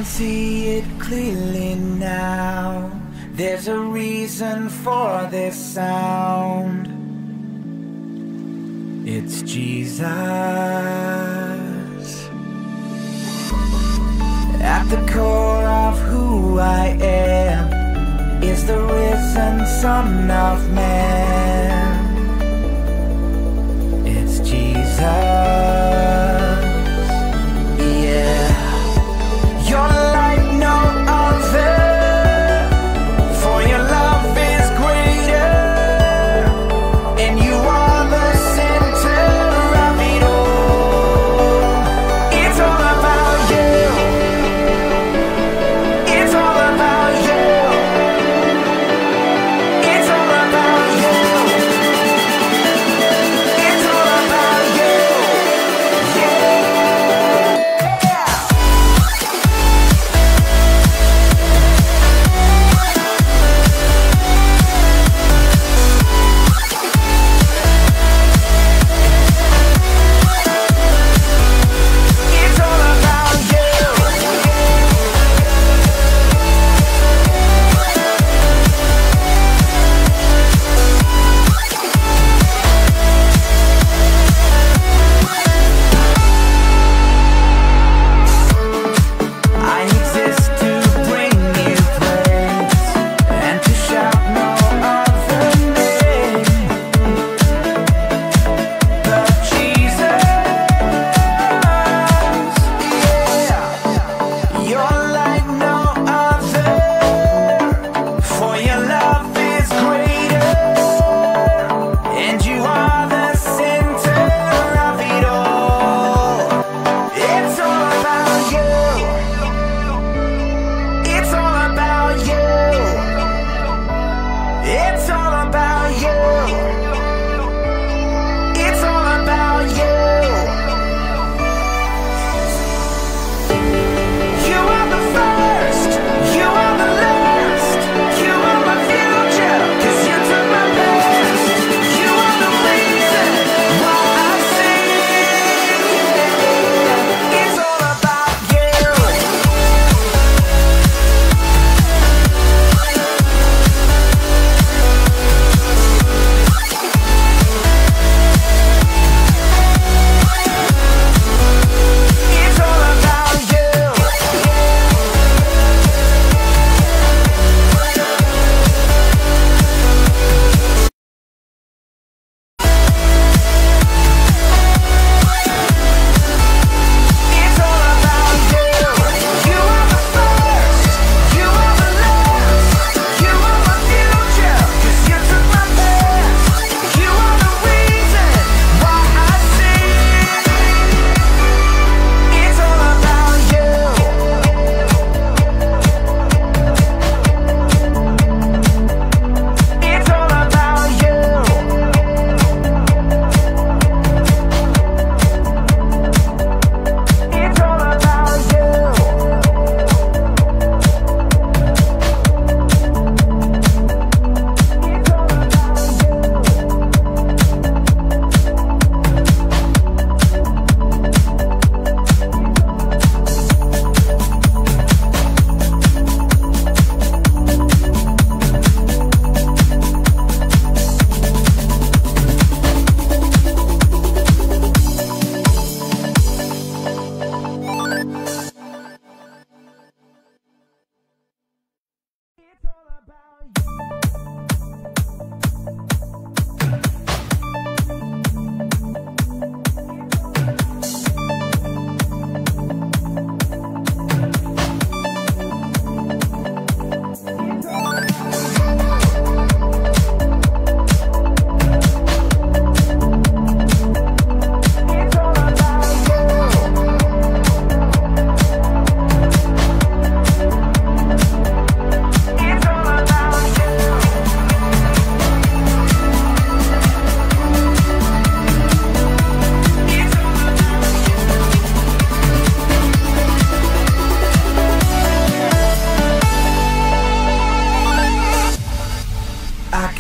can see it clearly now. There's a reason for this sound. It's Jesus. At the core of who I am is the risen Son of Man. It's Jesus.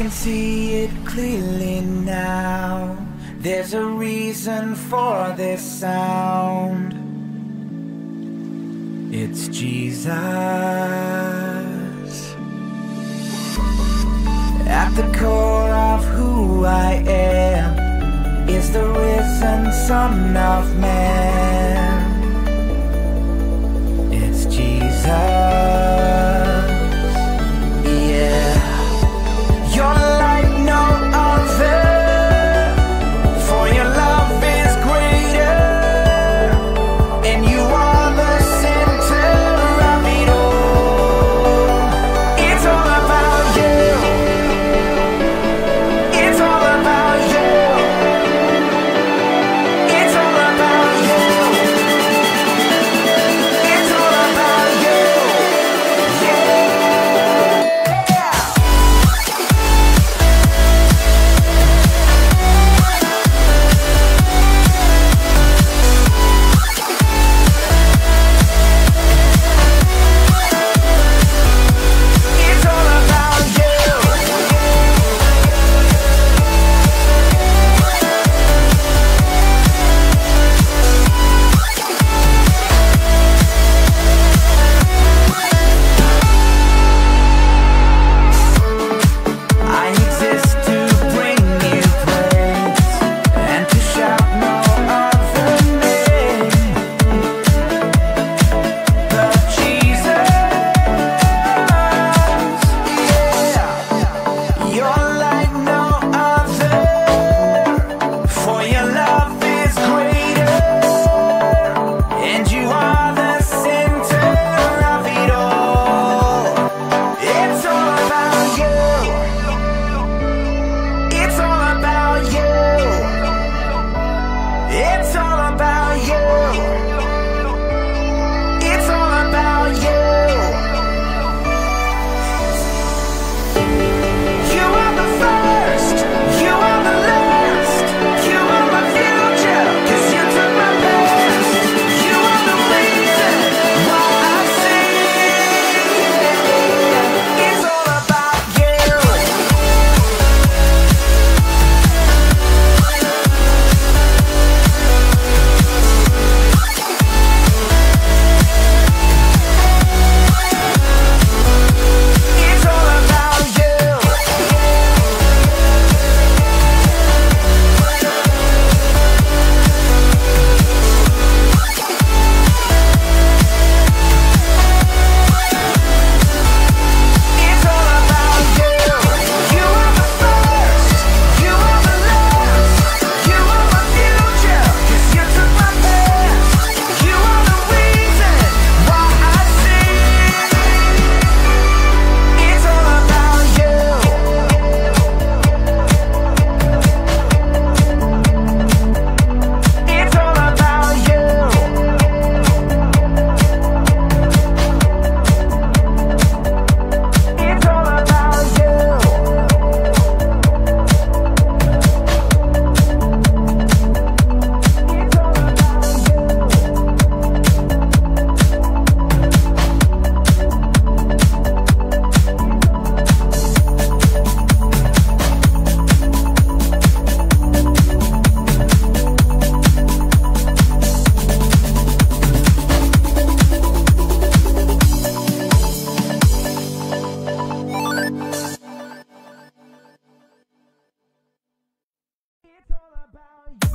can see it clearly now. There's a reason for this sound. It's Jesus. At the core of who I am is the risen Son of Man. It's Jesus. Yeah. You're like no other, for your love is greater, and you are the center of it all. It's all about you. It's all about you. It's all about you. It's all about you. Yeah. It's all about you. I exist to bring you praise and to shout no other name but Jesus. Yeah. You're like no other, for your love is greater, and you are the center of it all. It's all about you. It's all about you. It's all about you. It's all about you. You are the first, you are the last, you are my future, 'cause you took my past. You are the reason why I sing. It's all about you. It's all about you. It's all about you. You are the first, you are the last, you are my future, 'cause you took my past. You are the reason why I sing. It's all about you. It's all about you. It's all about you. It's all about you. It's all about you.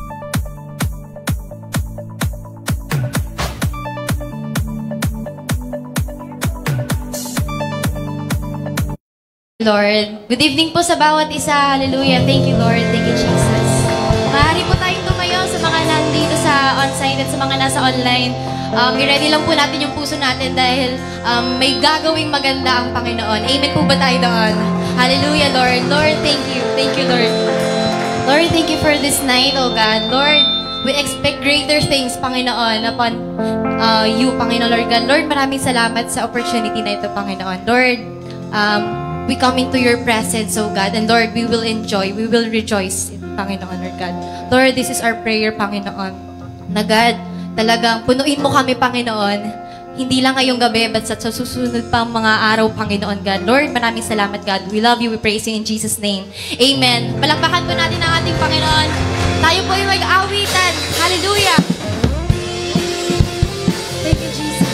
Lord. Good evening po sa bawat isa. Hallelujah. Thank you, Lord. Thank you, Jesus. Maaari po tayong tumayo sa mga nandito sa on-site at sa mga nasa online. I-ready lang po natin yung puso natin dahil may gagawing maganda ang Panginoon. Amen po ba tayo doon? Hallelujah, Lord. Lord, thank you. Thank you, Lord. Lord, thank you for this night, oh God. Lord, we expect greater things, Panginoon, upon you, Panginoon, Lord God. Lord, maraming salamat sa opportunity na ito, Panginoon. Lord, we come into your presence, oh God, and Lord, we will enjoy, we will rejoice, Panginoon, Lord God. Lord, this is our prayer, Panginoon. Na God, talagang punuin mo kami, Panginoon. Hindi lang ngayong gabi, but sa susunod pang mga araw, Panginoon God. Lord, maraming salamat, God. We love you, we praise you in Jesus' name. Amen. Palakpakan po natin ang ating Panginoon. Tayo po ay mag-awitan. Hallelujah! Thank you, Jesus.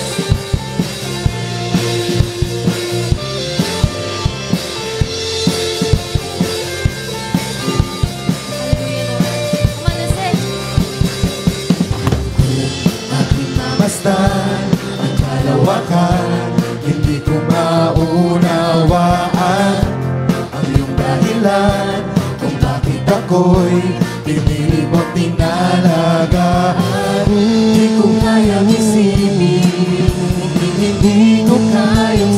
masdan ang kalawakan. Hindi ko maunawaan ang iyong dahilan kung bakit ako'y pinili mo't tinalagaan. Hindi ko kayang isipin, hindi ko kayang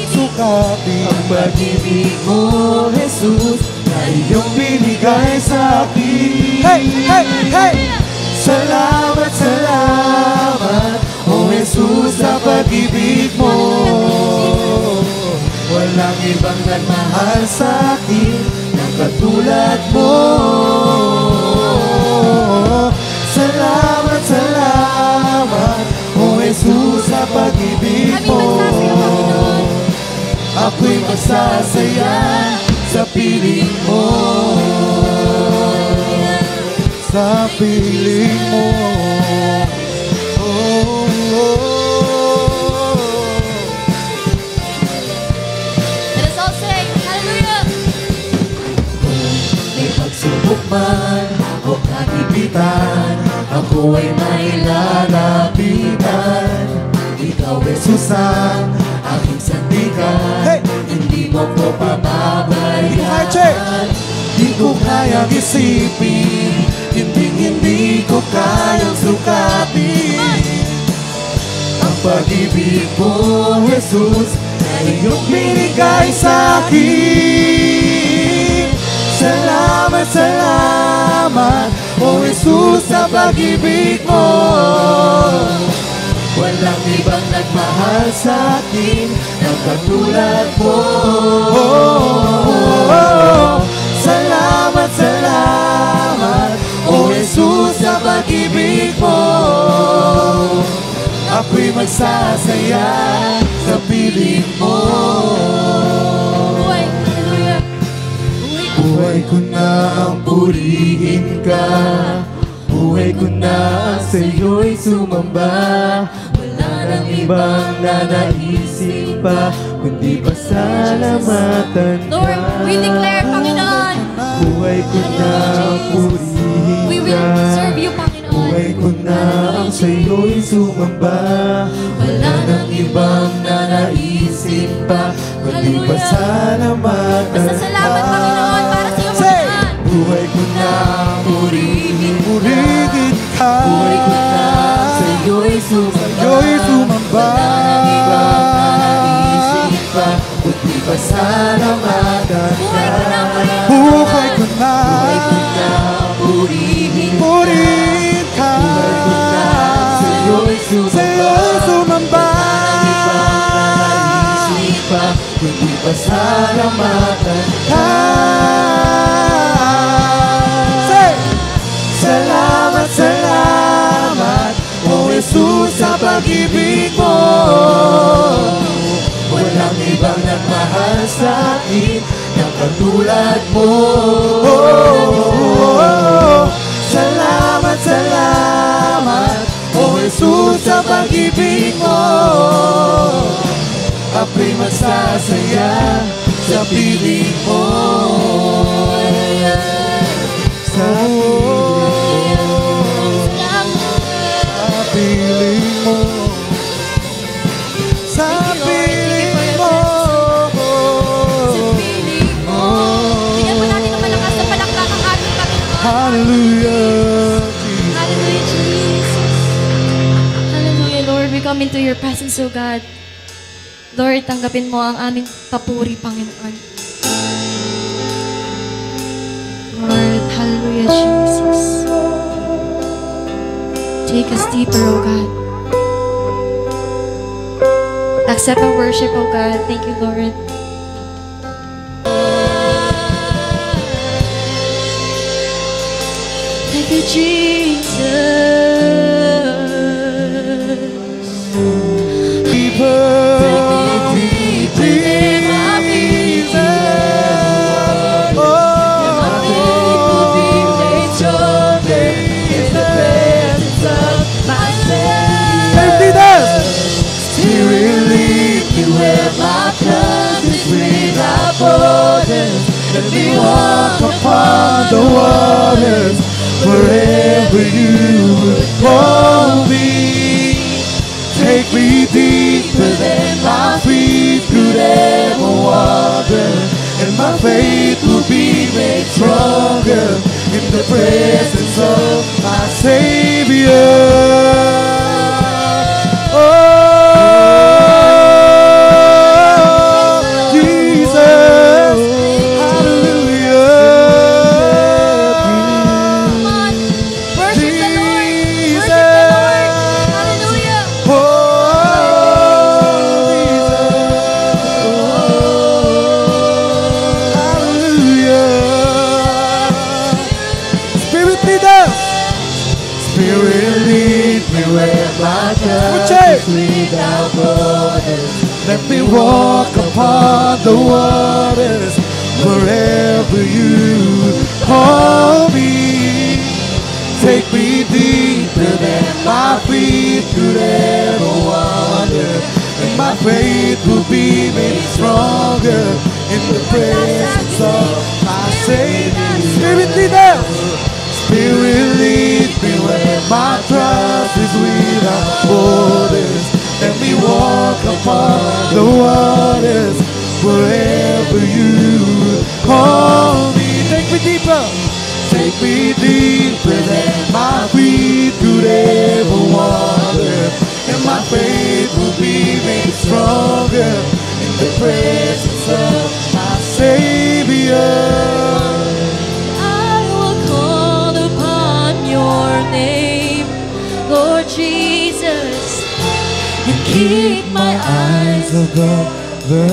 sukatin ang pag-ibig mo, Jesus, na iyong binigay sa akin. Hey, hey, hey! Salamat, salamat, O Jesus, sa pag-ibig mo. Walang ibang nagmahal sa akin na katulad mo. Salamat, salamat, O Jesus, sa pag-ibig mo. Ako'y magsasaya sa piling mo. Sa piling mo. Oh, oh. Let us all sing, hallelujah! May pagsubok man o kagipitan, ako ay may lalapitan. Ikaw, Jesus, ang aking sandigan. Hindi mo ko pababayaan. Di ko kayang isipin, hindi ko kayang sukatin ang pag-ibig mo, Jesus, na iyong binigay sa akin. Salamat, salamat, O Jesus, sa pag-ibig mo. Walang ibang nagmahal sa akin na katulad mo. Salamat, salamat, O Jesus, sa pag-ibig mo. Ako'y magsasaya sa piling mo. Buhay, hallelujah! Buhay ko na ang purihin ka, buhay ko na ang sa'yo'y sumamba. Wala nang ibang nanaisip pa, kundi pasalamatan ka. Lord, we declare, Panginoon, Buhay ko na ang purihin we will ka, serve you, Panginoon. buhay ko na ang sa'yo'y sumamba. Wala nang ibang nanaisip pa, kundi Hallelujah. pasalamatan Basta salamat, Panginoon, para sa iyo, Panginoon. Buhay ko na ang purihin ka, buhay ko na sa'yo'y sumamba. Wala nang ibang nanaisip pa, kundi pasalamatan ka. Buhay ko na purihin ka, buhay ko na sa'yo'y sumamba. Wala nang ibang nanaisip pa, kundi pasalamatan ka. Salamat, salamat, O Jesus, sa pag-ibig mo. Walang ibang nagmahal sa akin na katulad mo. Salamat, salamat, O Jesus, sa pag-ibig mo. Ako'y magsasaya sa piling mo. Sa piling mo. Sa piling mo. Bigyan po natin ng malakas na palakpak ang ating Panginoon. Hallelujah. Hallelujah, Jesus. Hallelujah, Lord. We come into your presence, O God. Lord, tanggapin mo ang aming papuri, Panginoon. Lord, hallelujah, Jesus. Take us deeper, O God. Accept our worship, O God. Thank you, Lord. Thank you, Jesus. Deeper, let me walk upon the waters wherever you would call me. stronger in the presence of my Savior. Oh, Jesus, hallelujah. Come on. Worship the Lord. Worship the Lord. Hallelujah. Oh, Jesus. Hallelujah. Spirit lead us. Spirit lead me where my trust is without borders. Let me walk upon the waters wherever you call me. Take me deeper than my feet could ever wander, and my faith will be made stronger in the presence of my Savior. Spirit lead us. Spirit lead me where my trust is without borders. Let me walk upon the waters wherever you call me. Take me deeper. Take me deeper than my feet could ever wander, and my faith will be made stronger in the presence of my Savior. I will call upon your name, Lord Jesus, and keep my eyes above the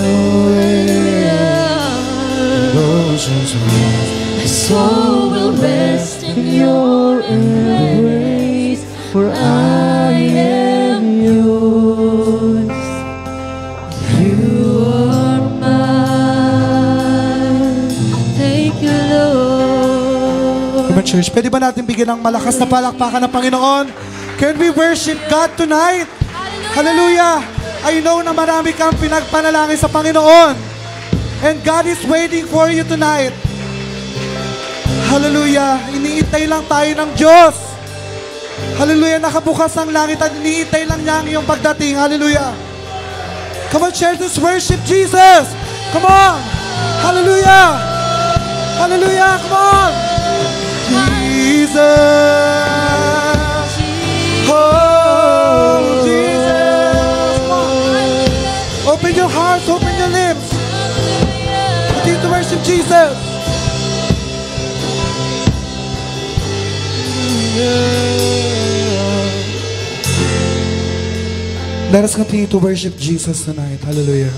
oceans rise. My soul will rest in your embrace, for I am yours. You are mine. Thank you, Lord. Come on, church, pwede ba natin bigyan ng malakas na palakpakan ng Panginoon? Can we worship God tonight? Hallelujah! I know na marami kang pinagpanalangin sa Panginoon. And God is waiting for you tonight. Hallelujah! Iniintay lang tayo ng Diyos. Hallelujah! Nakabukas ang langit at iniintay lang niya ang iyong pagdating. Hallelujah! Come on, church, let's worship Jesus! Come on! Hallelujah! Hallelujah! Come on! Jesus! Oh, Jesus! Come on! Open your hearts, open your lips. Continue to worship Jesus. Let us continue to worship Jesus tonight. Hallelujah.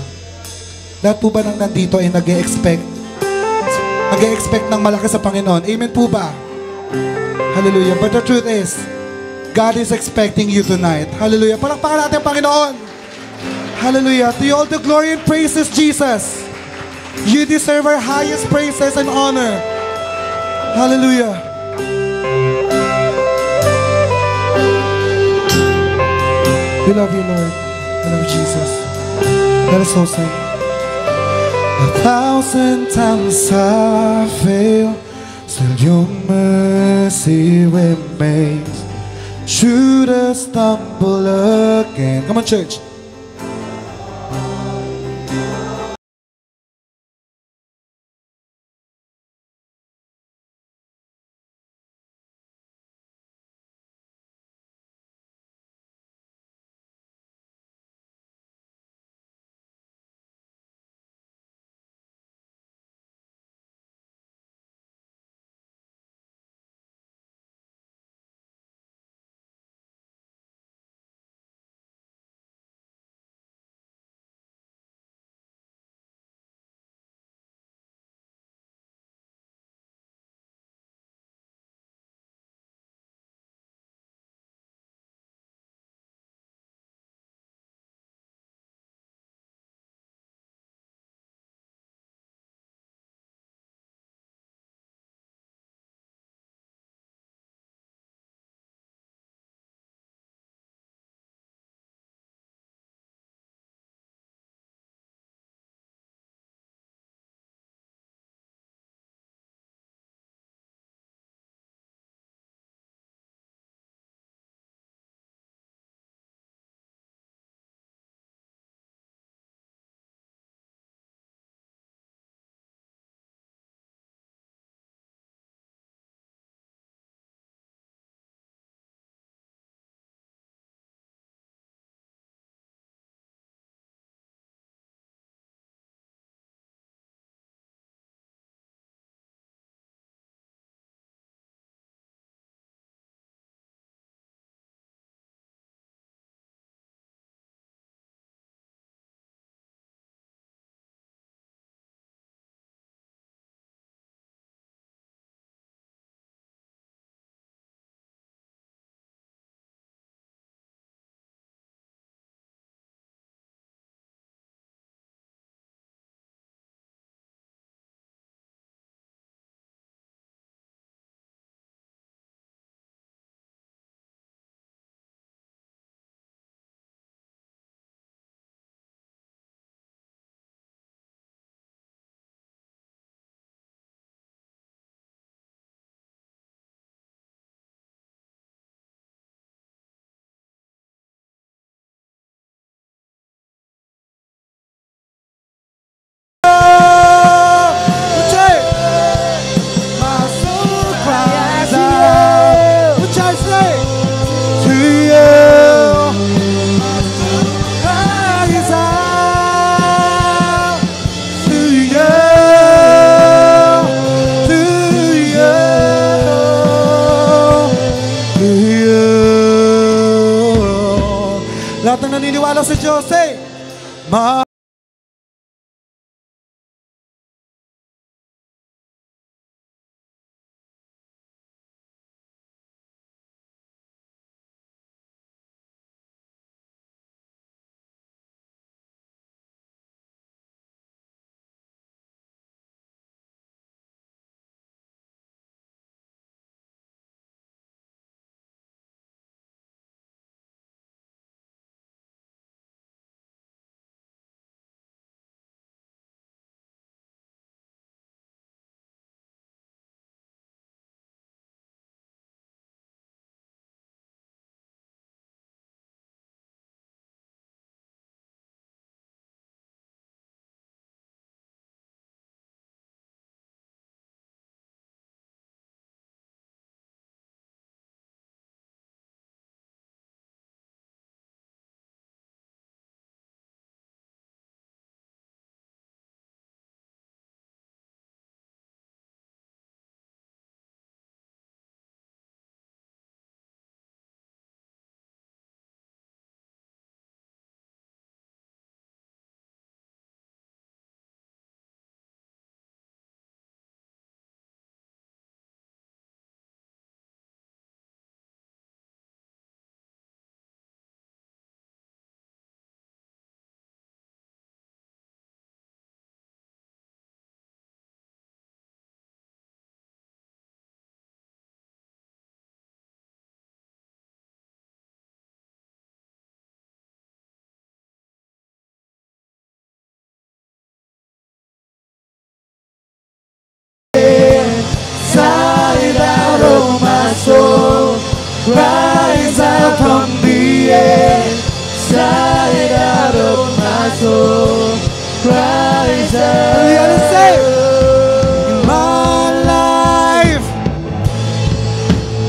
Lahat po ba nang nandito ay nag-e-expect ng malaki sa Panginoon? Amen po ba? Hallelujah. But the truth is, God is expecting you tonight. Hallelujah. Palakpakan natin ang Panginoon. Hallelujah. To you all the glory and praises, Jesus. You deserve our highest praises and honor. Hallelujah. We love you, Lord. We love you, Jesus. Let us all sing. 1,000 times I fail, still your mercy remains. Should I stumble again? Come on, church. para sa Diyos. Say, inside out of my soul, rise out from the inside out of my soul, rise out. In my life,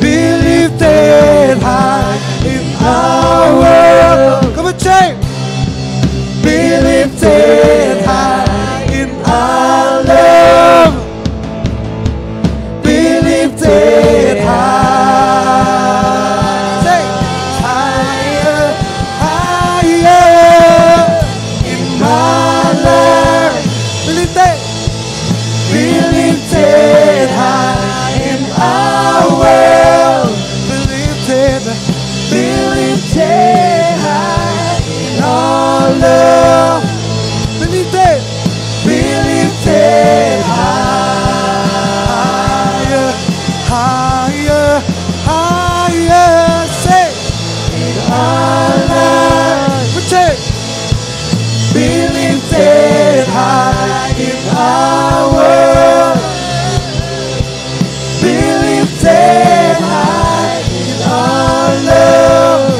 be lifted high in our world. Come on, say, be lifted high in our love. Lifted high, say, higher, higher in my life. Be lifted high in our world. Be lifted high in our love. Be lifted higher, higher, say, in our life. Be lifted high in our world. Be lifted high in our love.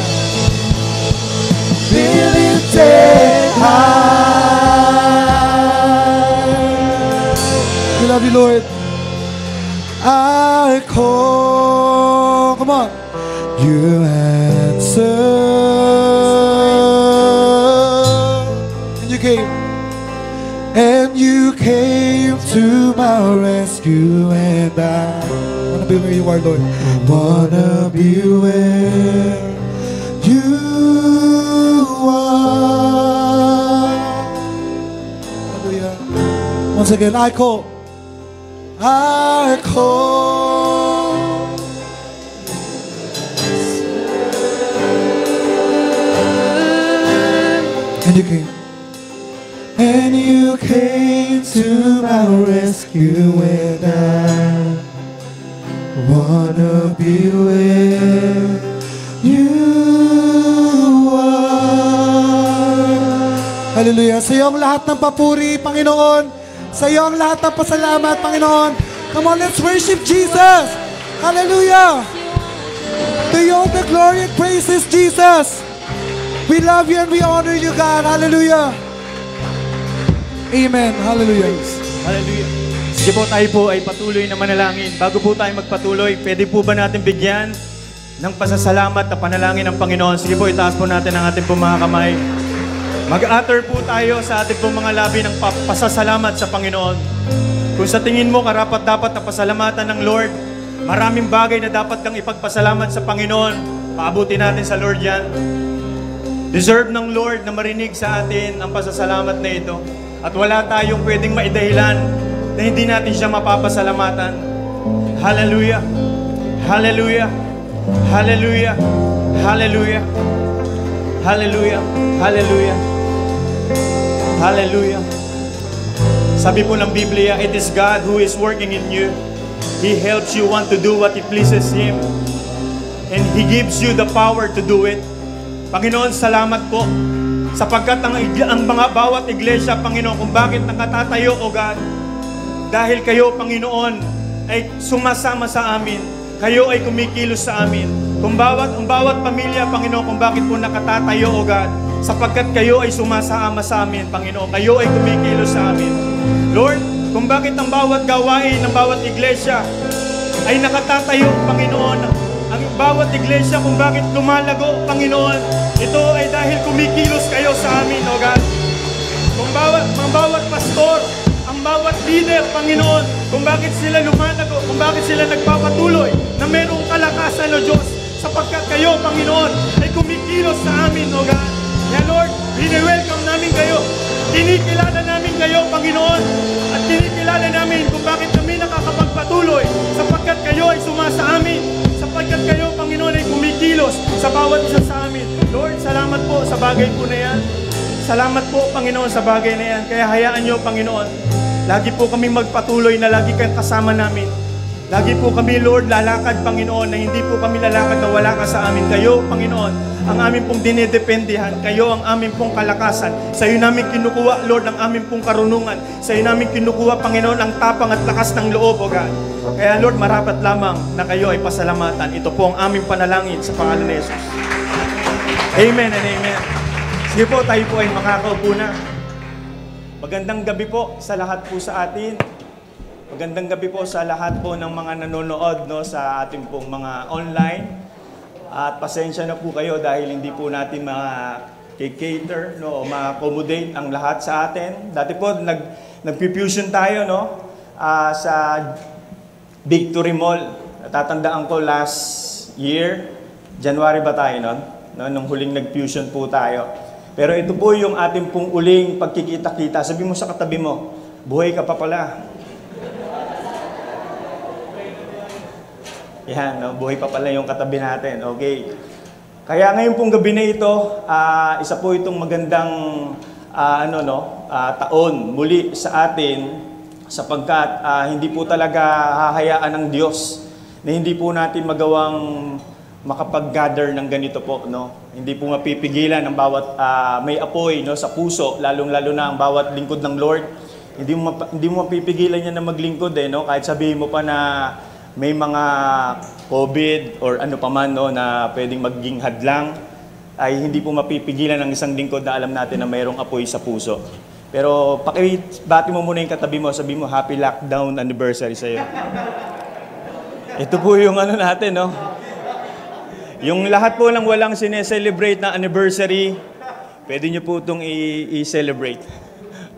Be lifted high. We love you, Lord. I call, come on, you answer, and you came to my rescue, and I wanna be where you are, Lord, wanna be where you are. Hallelujah. Once again, I call. And you came to my rescue, and I wanna be where you are. Hallelujah. Sa iyo ang lahat ng papuri, Panginoon. Sa iyo ang lahat ng pasalamat, Panginoon. Come on, let's worship Jesus. Hallelujah. To you all the glory and praises, Jesus. We love you and we honor you, God. Hallelujah. Amen. Hallelujah. Hallelujah. Sige po, tayo po ay patuloy na manalangin. Bago po tayo magpatuloy, pwede po ba natin bigyan ng pasasalamat na panalangin ng Panginoon? Sige po, itaas po natin ang ating po mga kamay. Mag-utter po tayo sa ating po mga labi ng pasasalamat sa Panginoon. Kung sa tingin mo karapat-dapat na pasalamatan ng Lord, maraming bagay na dapat kang ipagpasalamat sa Panginoon. Paabutin natin sa Lord yan. Deserve ng Lord na marinig sa atin ang pasasalamat na ito. At wala tayong pwedeng maidahilan na hindi natin siya mapapasalamatan. Hallelujah! Hallelujah! Hallelujah! Hallelujah! Hallelujah! Hallelujah! Hallelujah! Sabi po ng Biblia, it is God who is working in you. He helps you want to do what it pleases Him. And He gives you the power to do it. Panginoon, salamat po. Sapagkat ang mga bawat iglesia, Panginoon, kung bakit nakatatayo, O God, dahil kayo, Panginoon, ay sumasama sa amin. Kayo ay kumikilos sa amin. Ang bawat pamilya, Panginoon, kung bakit po nakatatayo, O God, sapagkat kayo ay sumasama sa amin, Panginoon. Kayo ay kumikilos sa amin. Lord, kung bakit ang bawat gawain ng bawat iglesia ay nakatatayo, Panginoon. Ang bawat iglesia kung bakit lumalago, Panginoon, ito ay dahil kumikilos kayo sa amin, O God. Kung bawat pastor, ang bawat leader, Panginoon, kung bakit sila lumalago, kung bakit sila nagpapatuloy na mayroong kalakasan, O Diyos, sapagkat kayo, Panginoon, ay kumikilos sa amin, O God. Kaya Lord, welcome namin kayo. Kinikilala namin kayo, Panginoon, at kinikilala namin kung bakit kami nakakapagpatuloy, sapagkat kayo ay sumasa amin. Sapagkat kayo, Panginoon, ay kumikilos sa bawat isa sa amin. Lord, salamat po sa bagay po na yan. Salamat po, Panginoon, sa bagay na yan. Kaya hayaan nyo, Panginoon, lagi po kami magpatuloy na lagi kayong kasama namin. Lagi po kami, Lord, lalakad, Panginoon, na hindi po kami lalakad na wala ka sa amin. Kayo, Panginoon, ang amin pong dinedependihan. Kayo ang amin pong kalakasan. Sa iyo namin kinukuha, Lord, ang amin pong karunungan. Sa iyo namin kinukuha, Panginoon, ang tapang at lakas ng loob, O God. Kaya, Lord, marapat lamang na kayo ay pasalamatan. Ito po ang aming panalangin sa pangalan ni Jesus. Amen and amen. Sige po, tayo po ay makakaupo na. Magandang gabi po sa lahat po sa atin. Magandang gabi po sa lahat po ng mga nanonood, no, sa ating pong mga online. At pasensya na po kayo dahil hindi po natin ma-cater, no, o ma-accommodate ang lahat sa atin. Dati po nag-fusion tayo, no, sa Victory Mall. Natatandaan ko last year, January ba tayo nun? No, nung huling nag-fusion po tayo. Pero ito po yung ating pong uling pagkikita-kita. Sabi mo sa katabi mo, buhay ka pa pala. Yan, no? Buhay pa pala yung katabi natin. Okay. Kaya ngayon pong gabi na ito, isa po itong magandang taon muli sa atin sapagkat hindi po talaga hahayaan ng Diyos na hindi po natin magawang makapag-gather ng ganito po, no? Hindi po mapipigilan ang bawat may apoy, no, sa puso, lalong-lalo na ang bawat lingkod ng Lord. Hindi mo mapipigilan niya na maglingkod, no? Kahit sabihin mo pa na may mga COVID or ano pa man, no, na pwedeng maging hadlang, ay hindi po mapipigilan ng isang lingkod na alam natin na mayroong apoy sa puso. Pero pakibati mo muna yung katabi mo, sabi mo, happy lockdown anniversary sa'yo. Ito po yung ano natin, no? Yung lahat po lang walang sineselebrate na anniversary, pwede nyo po itong i-celebrate.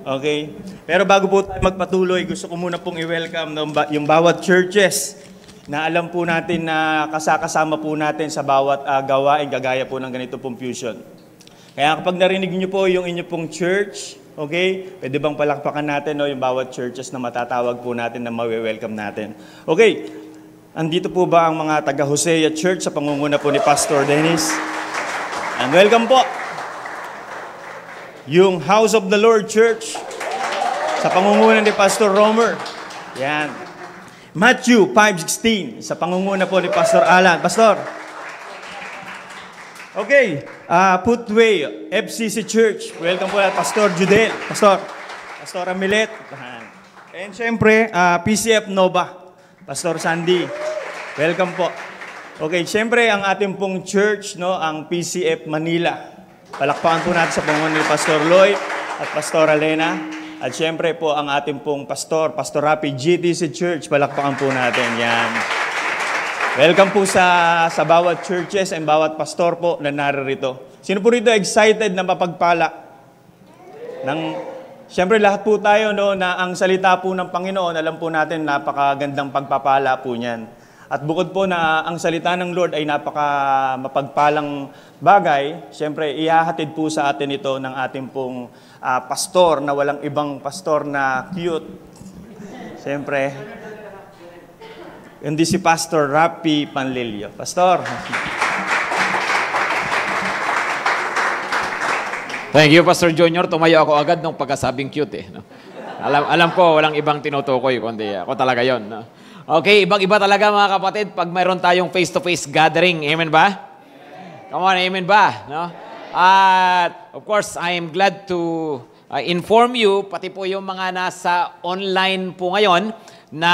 Okay? Pero bago po tayo magpatuloy, gusto ko muna pong i-welcome yung bawat churches na alam po natin na kasama po natin sa bawat gawain, gagaya po ng ganito pong fusion. Kaya kapag narinig nyo po yung inyo pong church, okay, pwede bang palakpakan natin, no, yung bawat churches na matatawag po natin na mawe-welcome natin. Okay, andito po ba ang mga taga-Hosea Church sa pangunguna po ni Pastor Dennis? And welcome po yung House of the Lord Church sa pangunguna ni Pastor Romer. Yan. Matthew 5:16 sa pangunguna po ni Pastor Alan. Pastor. Okay. Footway FCC Church. Welcome po Pastor Judel. Pastor Amilet. And syempre, PCF Nova. Pastor Sandy. Welcome po. Okay, syempre ang ating pong church, no, ang PCF Manila. Palakpakan po natin sa pangunguna ni Pastor Lloyd at Pastor Elena. At syempre po ang ating pong Pastor Rapi, GTC Church. Palakpakan po natin. Yan. Welcome po sa bawat churches and bawat pastor po na naririto. Sino po rito excited na mapagpala? Siyempre lahat po tayo, no, na ang salita po ng Panginoon, alam po natin napakagandang pagpapala po niyan. At bukod po na ang salita ng Lord ay napaka mapagpalang bagay, siyempre ihahatid po sa atin ito ng ating pong pastor na walang ibang pastor na cute. Siyempre, hindi si Pastor Rapi Panlilio. Pastor. Thank you, Pastor Junior. Tumayo ako agad nung pagkasabing cute eh. No? Alam ko, walang ibang tinutukoy, kundi ako talaga yon. No? Okay, ibang-iba talaga mga kapatid pag mayroon tayong face-to-face gathering. Amen ba? Come on, amen ba? No? At of course, I am glad to inform you, pati po yung mga nasa online po ngayon, na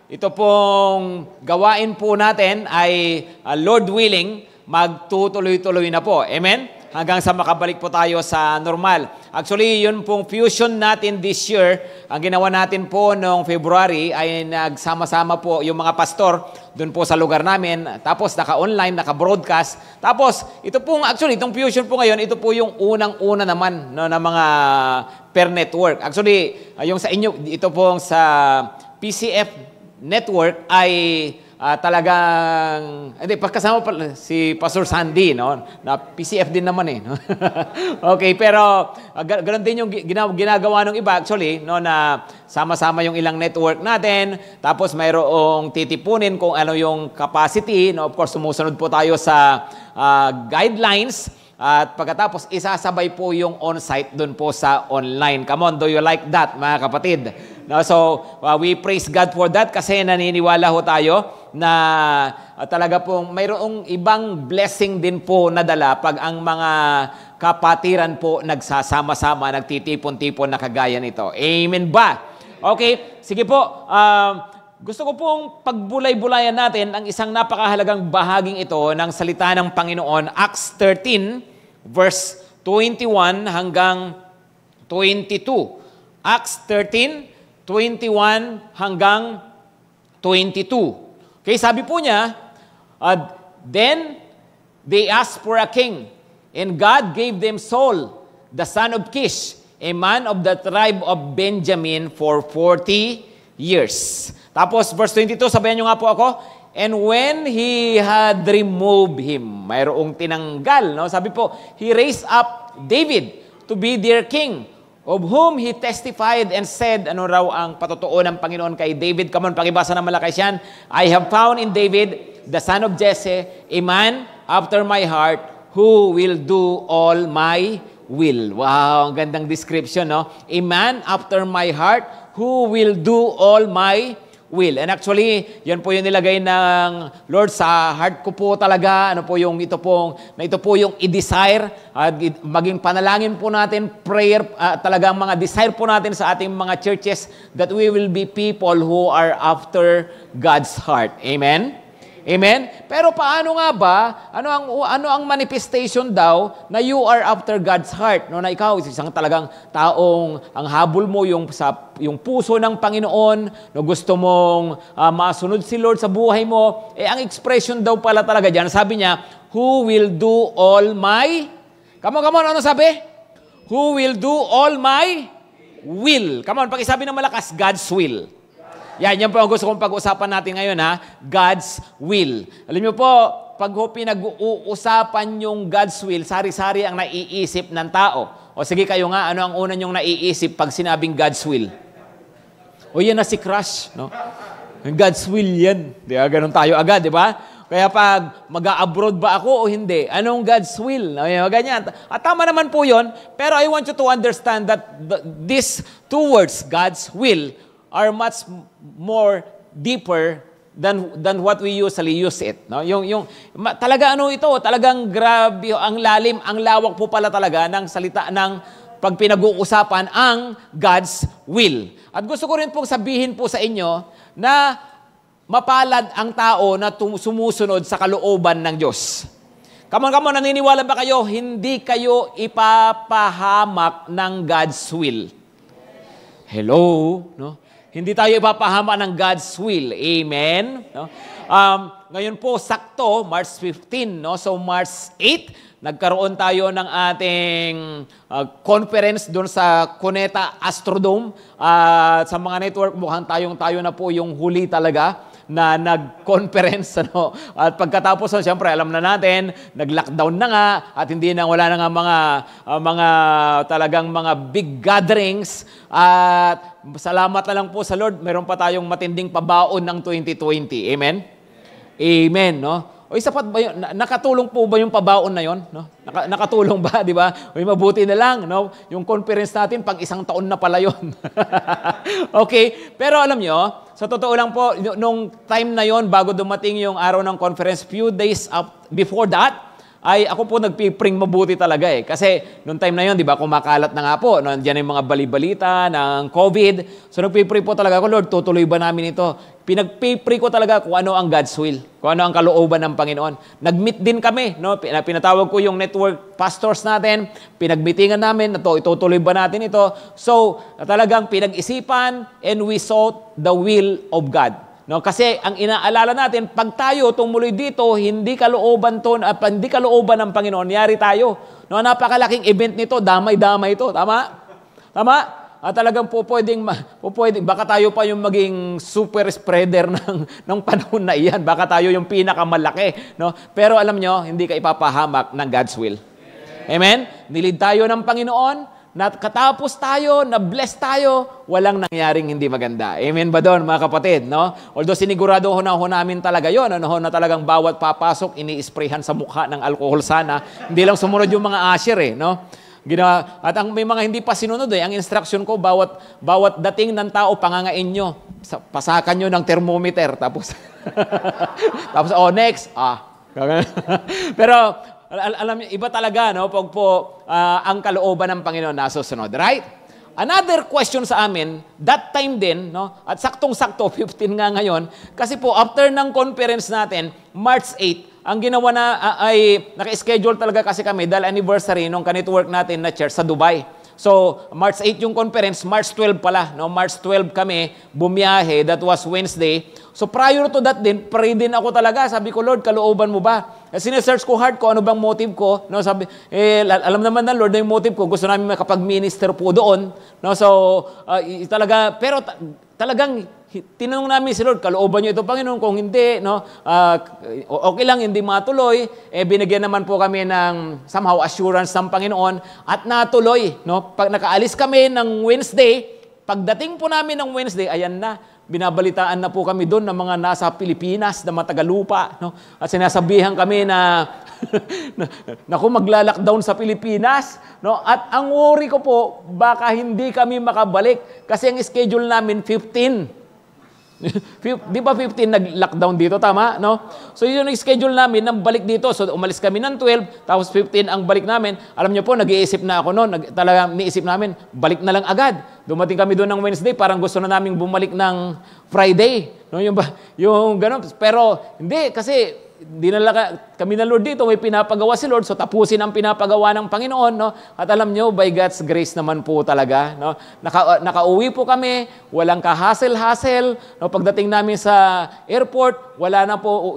ito pong gawain po natin ay Lord willing, magtutuloy-tuloy na po. Amen? Hanggang sa makabalik po tayo sa normal. Actually, yun pong fusion natin this year, ang ginawa natin po noong February ay nagsama-sama po yung mga pastor doon po sa lugar namin. Tapos naka-online, naka-broadcast. Tapos, ito pong, actually, itong fusion po ngayon, ito po yung unang-una naman no, na mga per network. Actually, yung sa inyo, ito pong sa PCF network ay talagang, hindi, pagkasama pa si Pastor Sandy, no? Na PCF din naman eh. No? Okay, pero ganoon din yung ginagawa ng iba actually, no, na sama-sama yung ilang network natin, tapos mayroong titipunin kung ano yung capacity, no? Of course, sumusunod po tayo sa guidelines, at pagkatapos isasabay po yung on-site doon po sa online. Come on, do you like that, mga kapatid? No, so, we praise God for that kasi naniniwala ho tayo na talaga pong mayroong ibang blessing din po nadala pag ang mga kapatiran po nagsasama-sama, nagtitipon-tipon na kagaya nito. Amen ba? Okay, sige po. Gusto ko pong pagbulay-bulayan natin ang isang napakahalagang bahaging ito ng salita ng Panginoon, Acts 13, verse 21 hanggang 22. Acts 13, 21 hanggang 22. Okay, sabi po niya, then they asked for a king, and God gave them Saul, the son of Kish, a man of the tribe of Benjamin, for 40 years. Tapos, verse 22, sabayan nyo nga po ako, and when he had removed him, mayroong tinanggal, no? Sabi po, he raised up David to be their king, of whom he testified and said, ano raw ang patotoo ng Panginoon kay David? Come on, pakibasa ng malakas yan. I have found in David, the son of Jesse, a man after my heart, who will do all my will. Wow, ang gandang description, no? A man after my heart, who will do all my will. And actually, yan po yung nilagay ng Lord sa heart ko po talaga. Ano po yung ito po yung i-desire, maging panalangin po natin, prayer, talagang mga desire po natin sa ating mga churches that we will be people who are after God's heart. Amen? Amen? Pero paano nga ba, ano ang manifestation daw na you are after God's heart? No, na ikaw, isang talagang taong ang habol mo yung puso ng Panginoon, no, gusto mong masunod si Lord sa buhay mo, ang expression daw pala talaga dyan, sabi niya, who will do all my, come on, ano sabi? Who will do all my will. Come on, pakisabi ng malakas, God's will. Yan po ang gusto kong pag-usapan natin ngayon, ha? God's will. Alam niyo po, pag pinag-uusapan yung God's will, sari-sari ang naiisip ng tao. O sige kayo nga, ano ang una niyong naiisip pag sinabing God's will? O yan na si crush, no? God's will yan. Di ba? Ganun tayo agad, di ba? Kaya pag mag-abroad ba ako o hindi, anong God's will? Ganyan. At tama naman po yun, pero I want you to understand that these two words, God's will, are much more deeper than what we usually use it. No? Talaga talagang grabe, ang lalim, ang lawak po pala talaga ng salita ng pag pinag-uusapan ang God's will. At gusto ko rin pong sabihin po sa inyo na mapalad ang tao na sumusunod sa kalooban ng Diyos. Come on, naniniwala ba kayo? Hindi kayo ipapahamak ng God's will. Hello? No? Hindi tayo ipapahama ng God's will. Amen? No? Ngayon po, sakto, March 15. No? So, March 8, nagkaroon tayo ng ating conference doon sa Cuneta Astrodome. Sa mga network, mukhang tayo na po yung huli talaga. na nag-conference, ano. At pagkatapos, siyempre, alam na natin, nag-lockdown na nga, at wala na nga mga talagang mga big gatherings. At salamat na lang po sa Lord, meron pa tayong matinding pabaon ng 2020. Amen? Amen, no? O sapat ba yun? Nakatulong po ba yung pabaon na yon? No? Nakatulong ba, di ba? O mabuti na lang, no? Yung conference natin, pag isang taon na pala yon. Okay? Pero alam nyo, sa totoo lang po, nung time na yon, bago dumating yung araw ng conference, few days before that, ay ako po nagpipring mabuti talaga eh. Kasi noong time na yon, di ba, kumakalat na nga po. Nandiyan yung mga balibalita ng COVID. So nagpipring po talaga ako, Lord, tutuloy ba namin ito? Pinagpipring ko talaga kung ano ang God's will, kung ano ang kalooban ng Panginoon. Nag-meet din kami, no? Pinatawag ko yung network pastors natin, pinag-meetingan namin, itutuloy ba natin ito? So talagang pinag-isipan and we sought the will of God. No, kasi ang inaalala natin, pag tayo tumuloy dito, hindi kalooban ng Panginoon, yari tayo. No, napakalaking event nito, damay-damay ito. Tama? Tama? At talagang pwedeng, baka tayo pa yung maging super spreader ng panahon na iyan. Baka tayo yung pinakamalaki. No? Pero alam nyo, hindi ka ipapahamak ng God's will. Amen? Nilid tayo ng Panginoon, katapos tayo, na-bless tayo, walang nangyaring hindi maganda. Amen ba doon, mga kapatid? No? Although sinigurado ho namin talaga yun, na talagang bawat papasok, ini-sprayhan sa mukha ng alcohol sana. Hindi lang sumunod yung mga usher eh. No? At may mga hindi pa sinunod eh. Ang instruction ko, bawat dating ng tao, pangangain nyo. Pasakan nyo ng thermometer. Tapos, next. Pero, alam niyo, iba talaga, no? Pag po ang kalooban ng Panginoon nasusunod, right? Another question sa amin, that time din, no? At saktong-sakto, 15 nga ngayon, kasi po, after ng conference natin, March 8, ang ginawa na ay naka-schedule talaga kasi kami dahil anniversary nung ka-network natin na church sa Dubai. So, March 8 yung conference, March 12 pala. No? March 12 kami, bumiyahe, that was Wednesday. So, prior to that din, pray din ako talaga. Sabi ko, Lord, kalooban mo ba? Sinesearch ko hard ko, ano bang motive ko? No, sabi, alam naman na, Lord, na yung motive ko. Gusto namin makapag-minister po doon. No, so, pero talagang tinanong namin si Lord, kalooban niyo ito, Panginoon, kung hindi, no, okay lang, hindi matuloy, binigyan naman po kami ng somehow assurance ng Panginoon at natuloy. No? Pag nakaalis kami ng Wednesday, pagdating po namin ng Wednesday, ayan na, binabalitaan na po kami doon ng mga nasa Pilipinas na matagalupa. No? At sinasabihan kami na, naku, magla-lockdown sa Pilipinas. No? At ang worry ko po, baka hindi kami makabalik kasi ang schedule namin 15. Di ba 15 nag-lockdown dito, tama? No? So yun yung schedule namin nang balik dito. So umalis kami ng 12, tapos 15 ang balik namin. Alam niyo po, nag-iisip na ako noon. Talagang niisip namin, balik na lang agad. Dumating kami doon ng Wednesday, parang gusto na namin bumalik ng Friday. No? Yung ganun. Pero hindi, kasi kami na Lord dito, may pinapagawa si Lord, so tapusin ang pinapagawa ng Panginoon, no? At alam nyo, by God's grace naman po talaga, no? Nakauwi po kami, walang kahasel-hasel, no? Pagdating namin sa airport,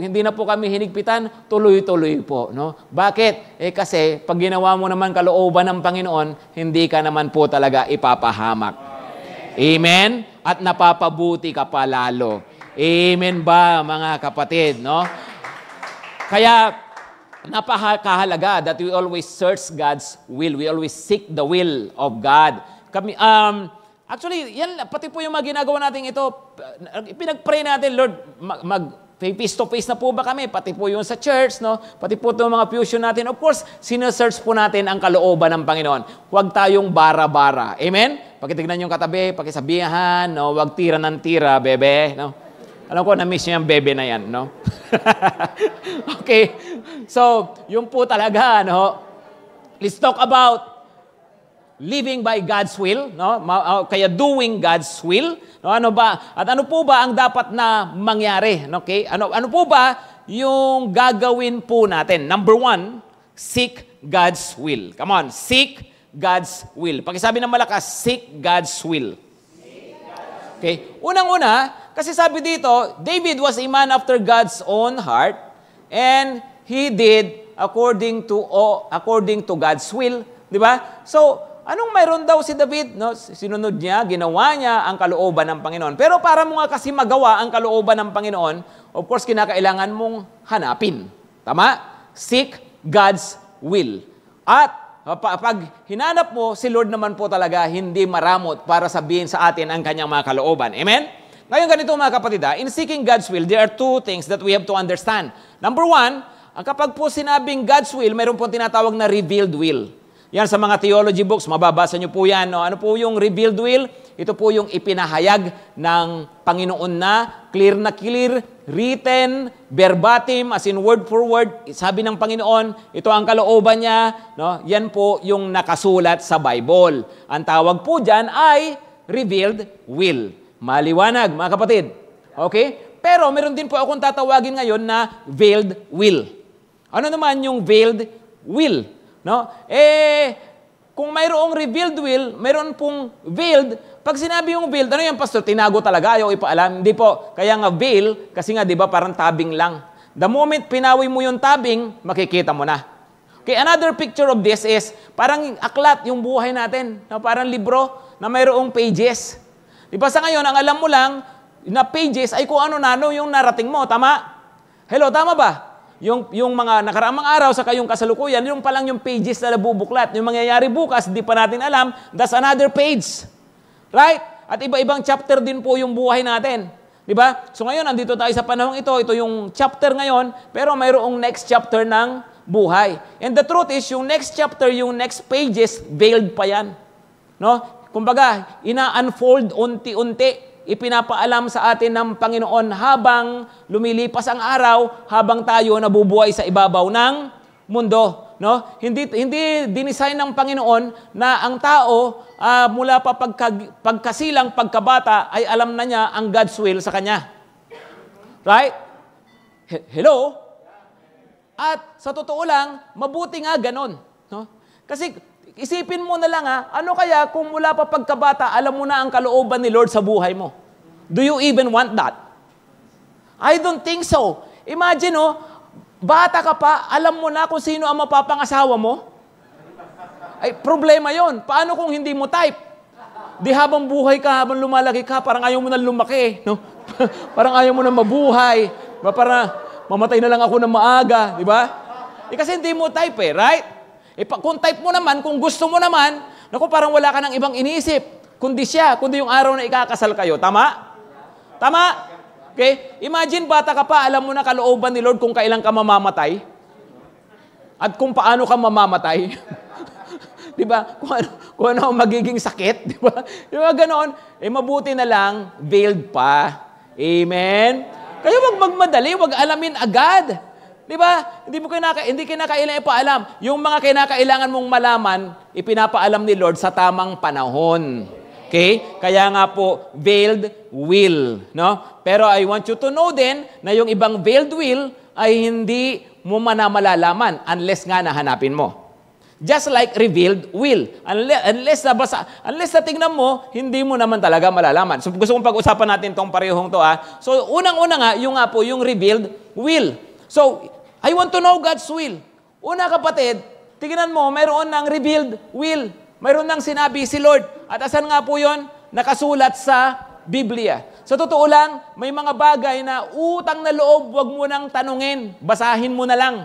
hindi na po kami hinigpitan, tuloy-tuloy po, no? Bakit? Kasi pag ginawa mo naman kalooban ng Panginoon, hindi ka naman po talaga ipapahamak. Amen? At napapabuti ka pa lalo. Amen ba, mga kapatid, no? Kaya, napakahalaga that we always search God's will. We always seek the will of God. Actually, yan, pati po yung mga ginagawa natin ito, pinag-pray natin, Lord, face-to-face na po ba kami? Pati po yung sa church, no? Pati po itong mga fusion natin. Of course, sinesearch po natin ang kalooban ng Panginoon. Huwag tayong bara-bara. Amen? Pakitignan yung katabi, pakisabihan, no? Huwag tira ng tira, bebe, no? Alam ko, na-miss niyo yung bebe na yan, no? Okay. So, yung po talaga, no? Let's talk about living by God's will, no? Kaya doing God's will, no? Ano ba? At ano po ba ang dapat na mangyari? Okay? Ano po ba yung gagawin po natin? Number 1, seek God's will. Come on, seek God's will. Pakisabi ng malakas, seek God's will. Okay? Unang-una, kasi sabi dito, David was a man after God's own heart and he did according to God's will. Di ba? So, anong mayroon daw si David? No, sinunod niya, ginawa niya ang kalooban ng Panginoon. Pero para mo nga kasi magawa ang kalooban ng Panginoon, of course, kinakailangan mong hanapin. Tama? Seek God's will. At pag hinanap mo, si Lord naman po talaga hindi maramot para sabihin sa atin ang kanyang mga kalooban. Amen? Ngayon ganito mga kapatid, in seeking God's will, there are two things that we have to understand. Number one, kapag po sinabing God's will, mayroon po tinatawag na revealed will. Yan sa mga theology books, mababasa nyo po yan. No? Ano po yung revealed will? Ito po yung ipinahayag ng Panginoon na clear, written, verbatim, as in word for word. Sabi ng Panginoon, ito ang kalooban niya. No? Yan po yung nakasulat sa Bible. Ang tawag po dyan ay revealed will. Maliwanag, mga kapatid. Okay? Pero meron din po akong tatawagin ngayon na veiled will. Ano naman yung veiled will? No? Kung mayroong revealed will, mayroon pong veiled. Pag sinabi yung veiled, ano yan, pastor? Tinago talaga, ayaw ipaalam. Hindi po. Kaya nga veil, kasi nga, di ba, parang tabing lang. The moment pinawi mo yung tabing, makikita mo na. Okay, another picture of this is, parang aklat yung buhay natin. No? Parang libro na mayroong pages. Di ba sa ngayon, ang alam mo lang, na pages ay kung ano na yung narating mo. Tama? Hello, tama ba? Yung mga nakaraang araw sa kayong kasalukuyan, yung palang yung pages na nabubuklat. Yung mangyayari bukas, di pa natin alam, that's another page. Right? At iba-ibang chapter din po yung buhay natin. Di ba? So ngayon, andito tayo sa panahong ito. Ito yung chapter ngayon, pero mayroong next chapter ng buhay. And the truth is, yung next chapter, yung next pages, veiled pa yan. No? Kumbaga, ina-unfold unti-unti. Ipinapaalam sa atin ng Panginoon habang lumilipas ang araw, habang tayo nabubuhay sa ibabaw ng mundo. No? Hindi dinisign ng Panginoon na ang tao mula pa pagkasilang pagkabata ay alam na niya ang God's will sa kanya. Right? Hello? At sa totoo lang, mabuti nga ganon. No? Kasi isipin mo na lang ano kaya kung mula pa pagkabata, alam mo na ang kalooban ni Lord sa buhay mo? Do you even want that? I don't think so. Imagine, bata ka pa, alam mo na kung sino ang mapapangasawa mo? Ay, problema yon. Paano kung hindi mo type? Di habang buhay ka, habang lumalaki ka, parang ayaw mo na lumaki. No? Parang ayaw mo na mabuhay. Parang mamatay na lang ako ng maaga. Di ba? Kasi hindi mo type right? Kung type mo naman, kung gusto mo naman, naku, parang wala ka ng ibang iniisip. Kundi yung araw na ikakasal kayo. Tama? Tama? Okay? Imagine, bata ka pa, alam mo na kalooban ni Lord kung kailan ka mamamatay. At kung paano ka mamamatay. Di ba? Kung ano ang magiging sakit. Di ba? Di ba ganoon? Mabuti na lang, veiled pa. Amen? Kaya wag magmadali, wag alamin agad. Di ba? Hindi kinakailangan ipaalam. Yung mga kinakailangan mong malaman, ipinapaalam ni Lord sa tamang panahon. Okay? Kaya nga po, veiled will. No? Pero I want you to know din na yung ibang veiled will ay hindi mo malalaman unless nga nahanapin mo. Just like revealed will. Unless na tingnan mo, hindi mo naman talaga malalaman. So gusto kong pag-usapan natin tong parehong to. So unang-una nga, yung revealed will. So, I want to know God's will. Una kapatid, tingnan mo, mayroon ng revealed will. Mayroon ng sinabi si Lord. At asan nga po yon? Nakasulat sa Biblia. Sa totoo lang, may mga bagay na utang na loob, wag mo nang tanungin. Basahin mo na lang.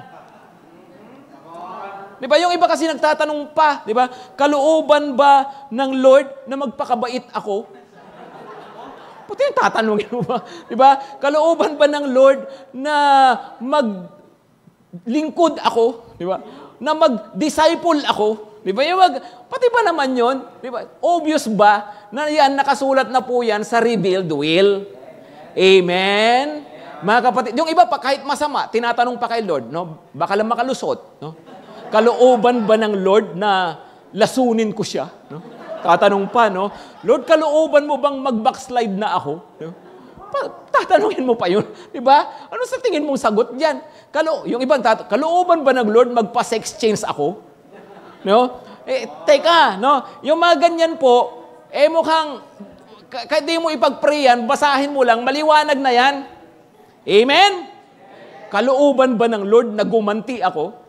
Di ba? Yung iba kasi nagtatanong pa, di ba? Kalooban ba ng Lord na magpakabait ako? Pati yung tatanungin mo ba? Di ba? Kalooban ba ng Lord na maglingkod ako? Di ba? Na mag-disciple ako? Di ba? Pati ba naman yun? Di ba? Obvious ba na yan, nakasulat na po yan sa revealed will? Amen? Mga kapatid, yung iba pa kahit masama, tinatanong pa kay Lord, no? Baka lang makalusot, no? Kalooban ba ng Lord na lasunin ko siya? No? Tatanong pa, no? Lord, kalooban mo bang mag-backslide na ako? No? Tatanungin mo pa yun. Diba? Ano sa tingin mong sagot dyan? Yung ibang kalooban ba ng Lord magpa-sex change ako? No? Teka, no? Yung mga ganyan po, mukhang, kahit di mo ipag-pray yan, basahin mo lang, maliwanag na yan. Amen? Kalooban ba ng Lord na gumanti ako?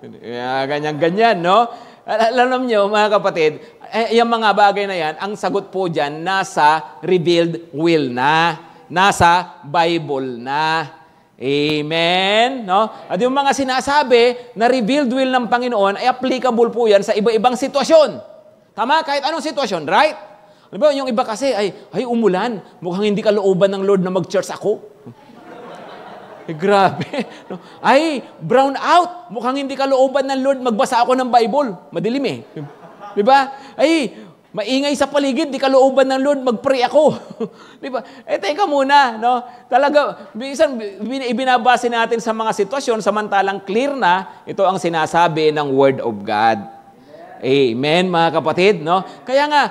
Ganyan-ganyan, no? Alam nyo, mga kapatid, yung mga bagay na yan, ang sagot po dyan, nasa revealed will na. Nasa Bible na. Amen? No? At yung mga sinasabi na revealed will ng Panginoon ay applicable po yan sa iba-ibang sitwasyon. Tama? Kahit anong sitwasyon, right? Diba, yung iba kasi, ay umulan. Mukhang hindi kalooban ng Lord na mag-church ako. Grabe. No? Ay, brown out. Mukhang hindi kalooban ng Lord magbasa ako ng Bible. Madilim eh. Diba? Ay, maingay sa paligid, di kalooban ng Lord mag-pray ako. Diba? Teka muna, no? Talaga, minsan ibinabase natin sa mga sitwasyon, samantalang clear na, ito ang sinasabi ng Word of God. Amen, mga kapatid, no? Kaya nga,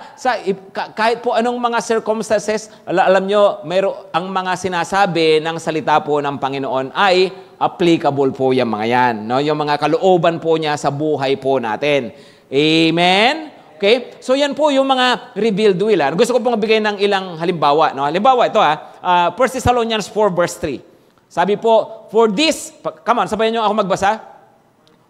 kahit po anong mga circumstances, alam nyo, ang mga sinasabi ng salita po ng Panginoon ay applicable po yung mga yan, no? Yung mga kalooban po niya sa buhay po natin. Amen? Okay? So yan po yung mga revealed will. Gusto ko pong bigay ng ilang halimbawa, no? Halimbawa, ito 1 Thessalonians 4 verse 3. Sabi po, for this, come on, sabayan nyo ako magbasa.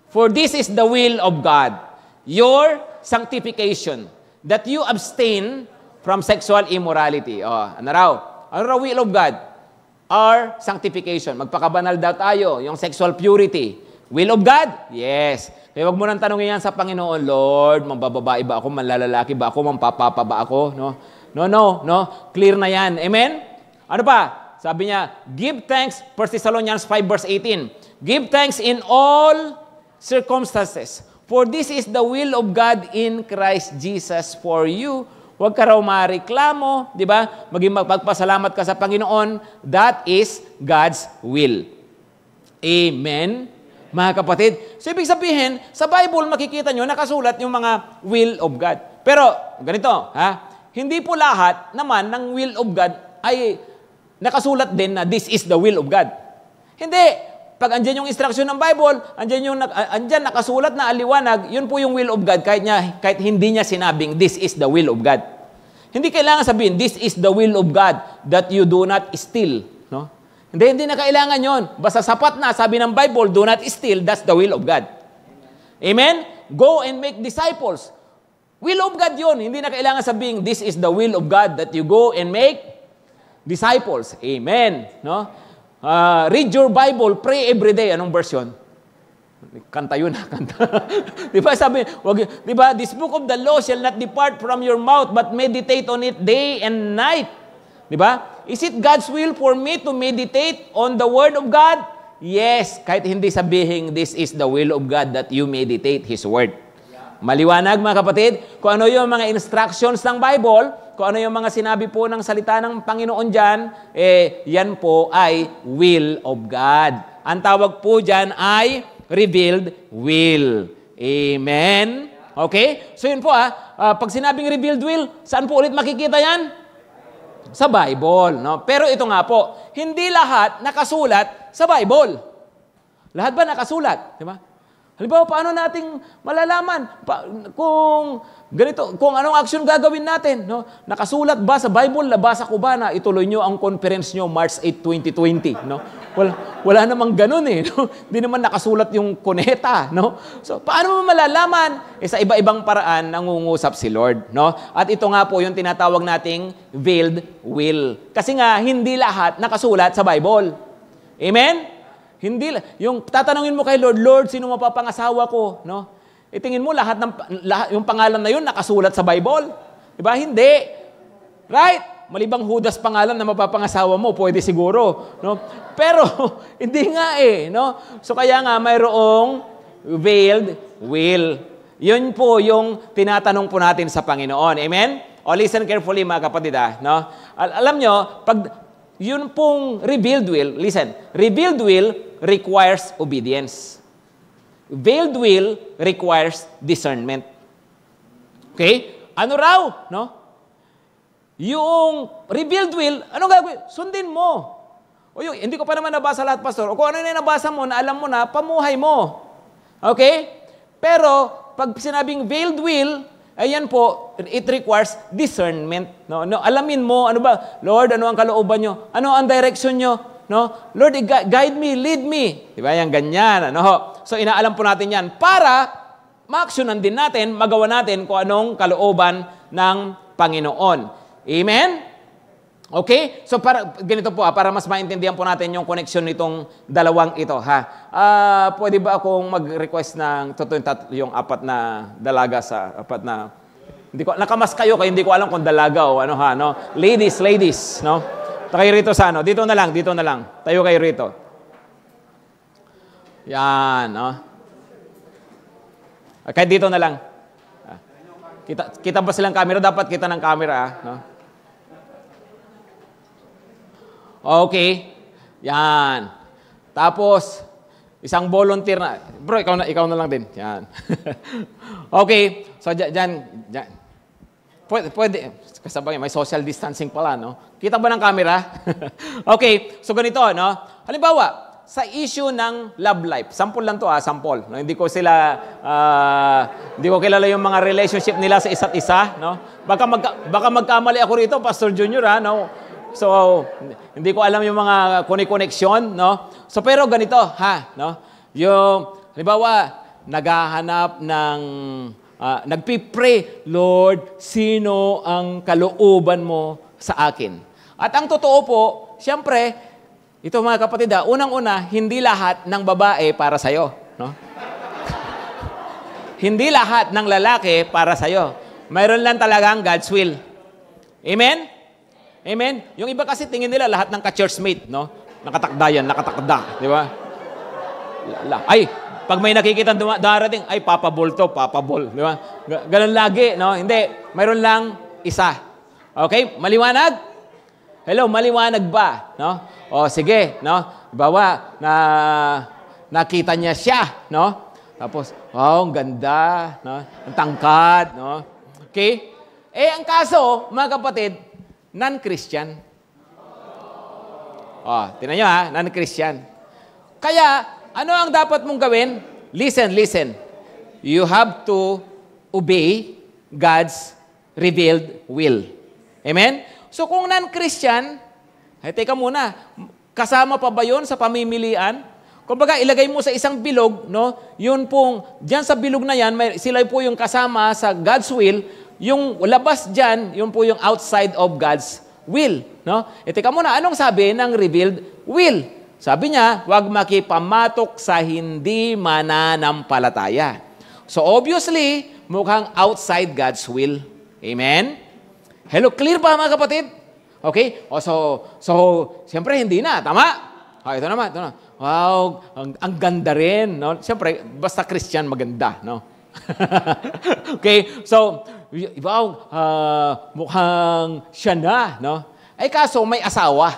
For this is the will of God, your sanctification, that you abstain from sexual immorality. Ano raw? Ano raw will of God? Our sanctification. Magpakabanal daw tayo, yung sexual purity. Will of God? Yes. Kaya wag mo nang tanongin yan sa Panginoon, Lord, mambababae ba ako, manlalalaki ba ako, mampapapa ba ako? No. Clear na yan. Amen? Ano pa? Sabi niya, give thanks, 1 Thessalonians 5 verse 18. Give thanks in all circumstances. For this is the will of God in Christ Jesus for you. Huwag ka raw mareklamo, di ba? Maging magpagpasalamat ka sa Panginoon. That is God's will. Amen? Mga kapatid. So, ibig sabihin, sa Bible, makikita nyo, nakasulat yung mga will of God. Pero, ganito, hindi po lahat naman ng will of God ay nakasulat din na this is the will of God. Hindi. Pag andyan yung instruction ng Bible, andyan nakasulat na aliwanag, yun po yung will of God kahit hindi niya sinabing this is the will of God. Hindi kailangan sabihin this is the will of God that you do not steal, no? Hindi na kailangan yon. Basta sapat na sabi ng Bible, do not steal, that's the will of God. Amen? Go and make disciples. Will of God yun. Hindi na kailangan sabihin this is the will of God that you go and make disciples. Amen. No? Read your Bible, pray every day. Anong version? Kanta yun, kanta. Di ba sabi, di ba, this book of the law shall not depart from your mouth, but meditate on it day and night. Di ba? Is it God's will for me to meditate on the Word of God? Yes, kahit hindi sabihin, this is the will of God that you meditate His Word. Maliwanag, mga kapatid, kung ano yung mga instructions ng Bible, kung ano yung mga sinabi po ng salita ng Panginoon dyan, yan po ay will of God. Ang tawag po dyan ay revealed will. Amen? Okay? So yun po pag sinabing revealed will, saan po ulit makikita yan? Sa Bible. No? Pero ito nga po, hindi lahat nakasulat sa Bible. Lahat ba nakasulat? Diba? Halimbawa, paano nating malalaman kung ganito, kung anong action gagawin natin? No? Nakasulat ba sa Bible? Nabasa ko ba na ituloy nyo ang conference nyo March 8, 2020? No? Wala namang ganun eh. No? Di naman nakasulat yung kuneta. No? So, paano mo malalaman? Sa iba-ibang paraan, nangungusap si Lord. No? At ito nga po yung tinatawag nating veiled will. Kasi nga, hindi lahat nakasulat sa Bible. Amen? Hindi, yung tatanungin mo kay Lord, Lord, sino mapapangasawa ko? No? Itingin mo lahat yung pangalan na yun nakasulat sa Bible. Diba? Hindi. Right? Malibang Judas pangalan na mapapangasawa mo, pwede siguro. No? Pero, hindi nga no? So, kaya nga, mayroong veiled will. Yun po yung tinatanong po natin sa Panginoon. Amen? O, listen carefully, mga kapatid. No? Alam nyo, pag yun pong revealed will, listen, revealed will requires obedience. Veiled will requires discernment. Okay? Ano raw? No? Yung revealed will, anong gagawin? Sundin mo. O yung, hindi ko pa naman nabasa lahat, Pastor. O kung ano yung nabasa mo, na alam mo na, pamuhay mo. Okay? Pero, pag sinabing veiled will, ayan po, it requires discernment. No? Alamin mo, ano ba? Lord, ano ang kalooban nyo? Ano ang direction nyo? No? Lord, guide me, lead me. Diba? Yan, ganyan. Ano? So, inaalam po natin yan para ma-actionan din natin, magawa natin kung anong kalooban ng Panginoon. Amen? Okay? So ganito po, para mas maintindihan po natin yung connection nitong dalawang ito, ha? Pwede ba akong mag-request ng yung apat na dalaga sa apat na, hindi ko, nakamas kayo hindi ko alam kung dalaga o ano, ha, no? Ladies, no? Tayo rito sa ano, dito na lang. Tayo kayo rito. Yan, no? Kahit dito na lang. Kita ba silang camera? Dapat kita ng camera, no? Okay. Yan. Tapos, isang volunteer na. Bro, ikaw na lang din. Yan. Okay. So, dyan. Pwede. Kasabay, may social distancing pala, no? Kita ba ng camera? Okay. So, ganito, no? Halimbawa, sa issue ng love life. Sample lang to, sample. No? Hindi ko kilala yung mga relationship nila sa isa't isa, no? Baka magkamali ako rito, Pastor Junior, no? So, hindi ko alam yung mga connection, no? So, pero ganito, no? Yung, halimbawa, naghahanap ng, nagpipray, Lord, sino ang kalooban mo sa akin? At ang totoo po, siyempre, ito mga kapatid, unang-una, hindi lahat ng babae para sa'yo, no? Hindi lahat ng lalaki para sa'yo. Mayroon lang talagang God's will. Amen? Amen? Yung iba kasi tingin nila lahat ng ka-churchmate, no? Nakatakda, di ba? Ay, pag may nakikita darating, ay, papabol to, di ba? Ganun lagi, no? Hindi, mayroon lang isa. Okay? Maliwanag? Hello, maliwanag ba? No? O, sige, no? Bawa, nakita niya siya, no? Tapos, wow, ang ganda, no? Ang tangkad, no? Okay? Ang kaso, mga kapatid, non-Christian. Tingnan nyo, non-Christian. Kaya, ano ang dapat mong gawin? Listen. You have to obey God's revealed will. Amen? So, kung non-Christian, teka muna, kasama pa ba yun sa pamimilian? Kumbaga, ilagay mo sa isang bilog, no? Yun pong, dyan sa bilog na yan, sila po yung kasama sa God's will. Yung labas dyan, yun po yung outside of God's will. No? Teka muna, anong sabi ng revealed will? Sabi niya, huwag makipamatok sa hindi mananampalataya. So obviously, mukhang outside God's will. Amen? Hello, clear ba mga kapatid? Okay? So siyempre hindi na, tama? Ito naman. Wow, ang ganda rin. No? Siyempre, basta Christian, maganda. No? Okay, so, wow, mukhang siya na, no? Ay kaso may asawa.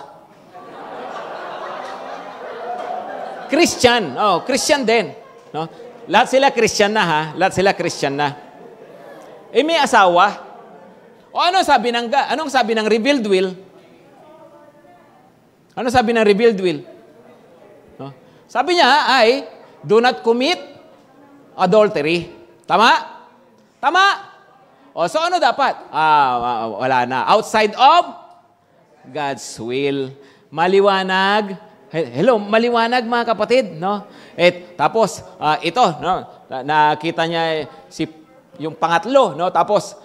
Christian, Christian din, no? Lahat sila Christian na, ha? Lahat sila Christian na. May asawa. Anong sabi ng revealed will? Ano sabi ng revealed will? No? Sabi niya ay, do not commit adultery. Tama? So ano dapat? Wala na. Outside of God's will. Maliwanag. Hello, maliwanag mga kapatid, no? Tapos ito, no? Nakita niya yung pangatlo, no? Tapos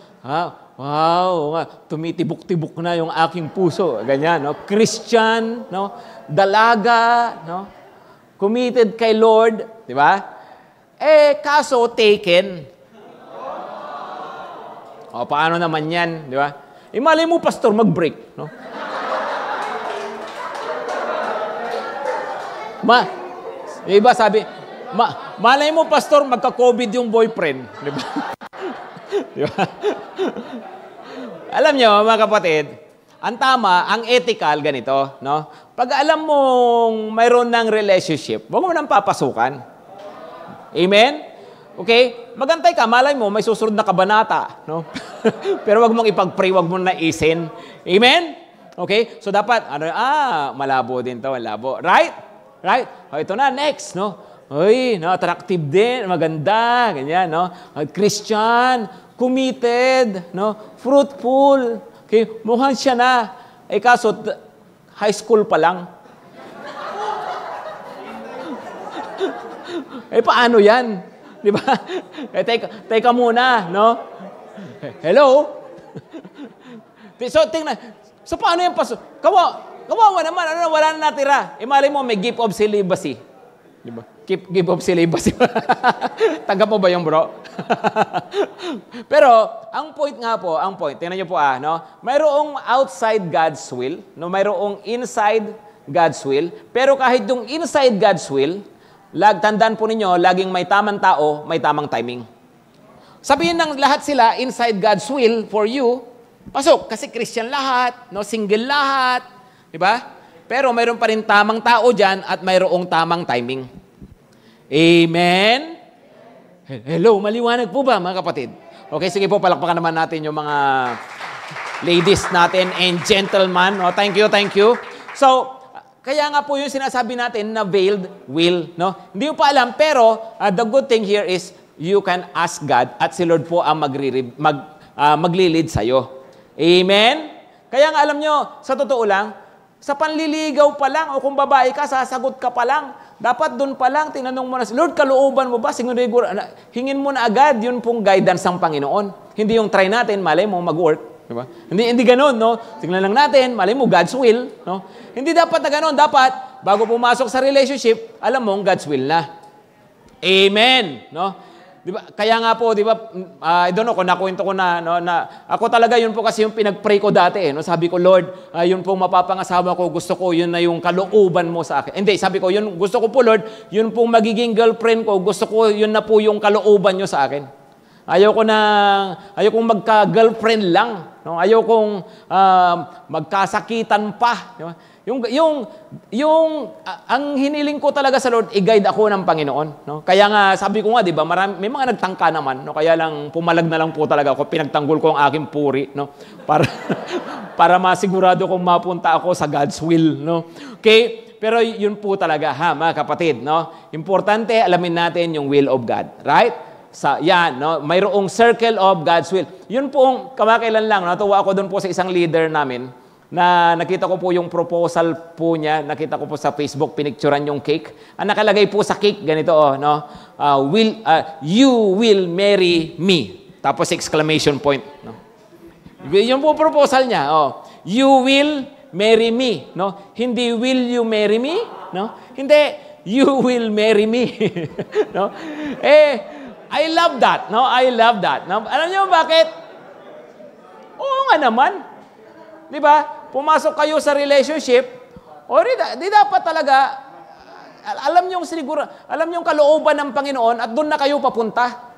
wow, tumitibok-tibok na yung aking puso. Ganyan, no? Christian, no? Dalaga, no? Committed kay Lord, di ba? Kaso taken. Paano naman yan, di ba? Malay mo, pastor, mag-break, no? Iba sabi, malay mo, pastor, magka-COVID yung boyfriend, di ba? Di ba? Alam nyo, mga kapatid, ang tama, ang ethical, ganito, no? Pag alam mong mayroon ng relationship, huwag mo nang papasukan. Amen? Okay? Magantay ka, malay mo, may susunod na kabanata, no? Pero wag mong ipag-pray, wag mong naisin. Amen? Okay? So dapat, malabo din to, malabo. Right? Ito na, next, no? Attractive din, maganda, ganyan, no? Christian, committed, no? Fruitful. Okay? Mukhang siya na. Kaso, high school pa lang. Paano yan? Di ba? Teka muna, no? Hello? So, tingnan. So, paano yung pastor? Kawawa naman. Wala na natira. Malay mo, may gift of celibacy. Di ba? Gift of celibacy. Tanggap mo ba yung bro? Pero, ang point nga po, tingnan nyo po no? Mayroong outside God's will, no? Mayroong inside God's will. Pero kahit yung inside God's will, tandaan po ninyo, laging may tamang tao, may tamang timing. Sabihin ng lahat sila, inside God's will for you, pasok, kasi Christian lahat, no? Single lahat, di ba? Pero mayroon pa rin tamang tao dyan at mayroong tamang timing. Amen? Hello, maliwanag po ba mga kapatid? Okay, sige po, palakpakan naman natin yung mga ladies natin and gentlemen. Oh, thank you. So, kaya nga po yung sinasabi natin na veiled will, no? Hindi mo pa alam, pero the good thing here is you can ask God at si Lord po ang maglilid sa'yo. Amen? Kaya nga alam nyo, sa totoo lang, sa panliligaw pa lang, o kung babae ka, sasagot ka pa lang, dapat doon pa lang, tinanong mo na, Lord, kalooban mo ba? Siguro, hingin mo na agad, yun pong guidance ng Panginoon. Hindi yung try natin, malay mo mag-work. Diba? Hindi ganoon, no? Tingnan lang natin, malay mo, God's will, no? Hindi dapat na ganoon. Dapat, bago pumasok sa relationship, alam mo, God's will na. Amen, no? Diba? Kaya nga po, di ba, I don't know kung nakwento ko na, no, na ako talaga, yun po kasi yung pinag-pray ko dati, no? Sabi ko, Lord, yun pong mapapangasawa ko, gusto ko, yun na yung kalooban mo sa akin. Hindi, sabi ko, yun, gusto ko po, Lord, yun pong magiging girlfriend ko, gusto ko, yun na po yung kalooban nyo sa akin. Ayaw kong magka-girlfriend lang, no? Ayaw kong magkasakitan pa, di ba? Ang hiniling ko talaga sa Lord, i-guide ako ng Panginoon, no? Kaya nga sabi ko nga, di ba, may mga nagtangka naman, no? Kaya lang pumalag na lang po talaga ako, pinagtanggol ko ang aking puri, no? Para masigurado kong mapunta ako sa God's will, no? Okay? Pero yun po talaga, mga kapatid, no? Importante alamin natin yung will of God, right? No, mayroong circle of God's will. Yun po, kamakailan lang, natuwa ako doon po sa isang leader namin na nakita ko po yung proposal po niya, nakita ko po sa Facebook, pinicturan yung cake. Ang nakalagay po sa cake, ganito, no? You will marry me. Tapos exclamation point. No? Yun po proposal niya. You will marry me. No? Hindi will you marry me? No? Hindi, you will marry me. No? I love that. No, I love that. No? Alam niyo bakit? Oo nga naman. 'Di ba? Pumasok kayo sa relationship, di dapat talaga alam niyo yung kalooban ng Panginoon at doon na kayo papunta.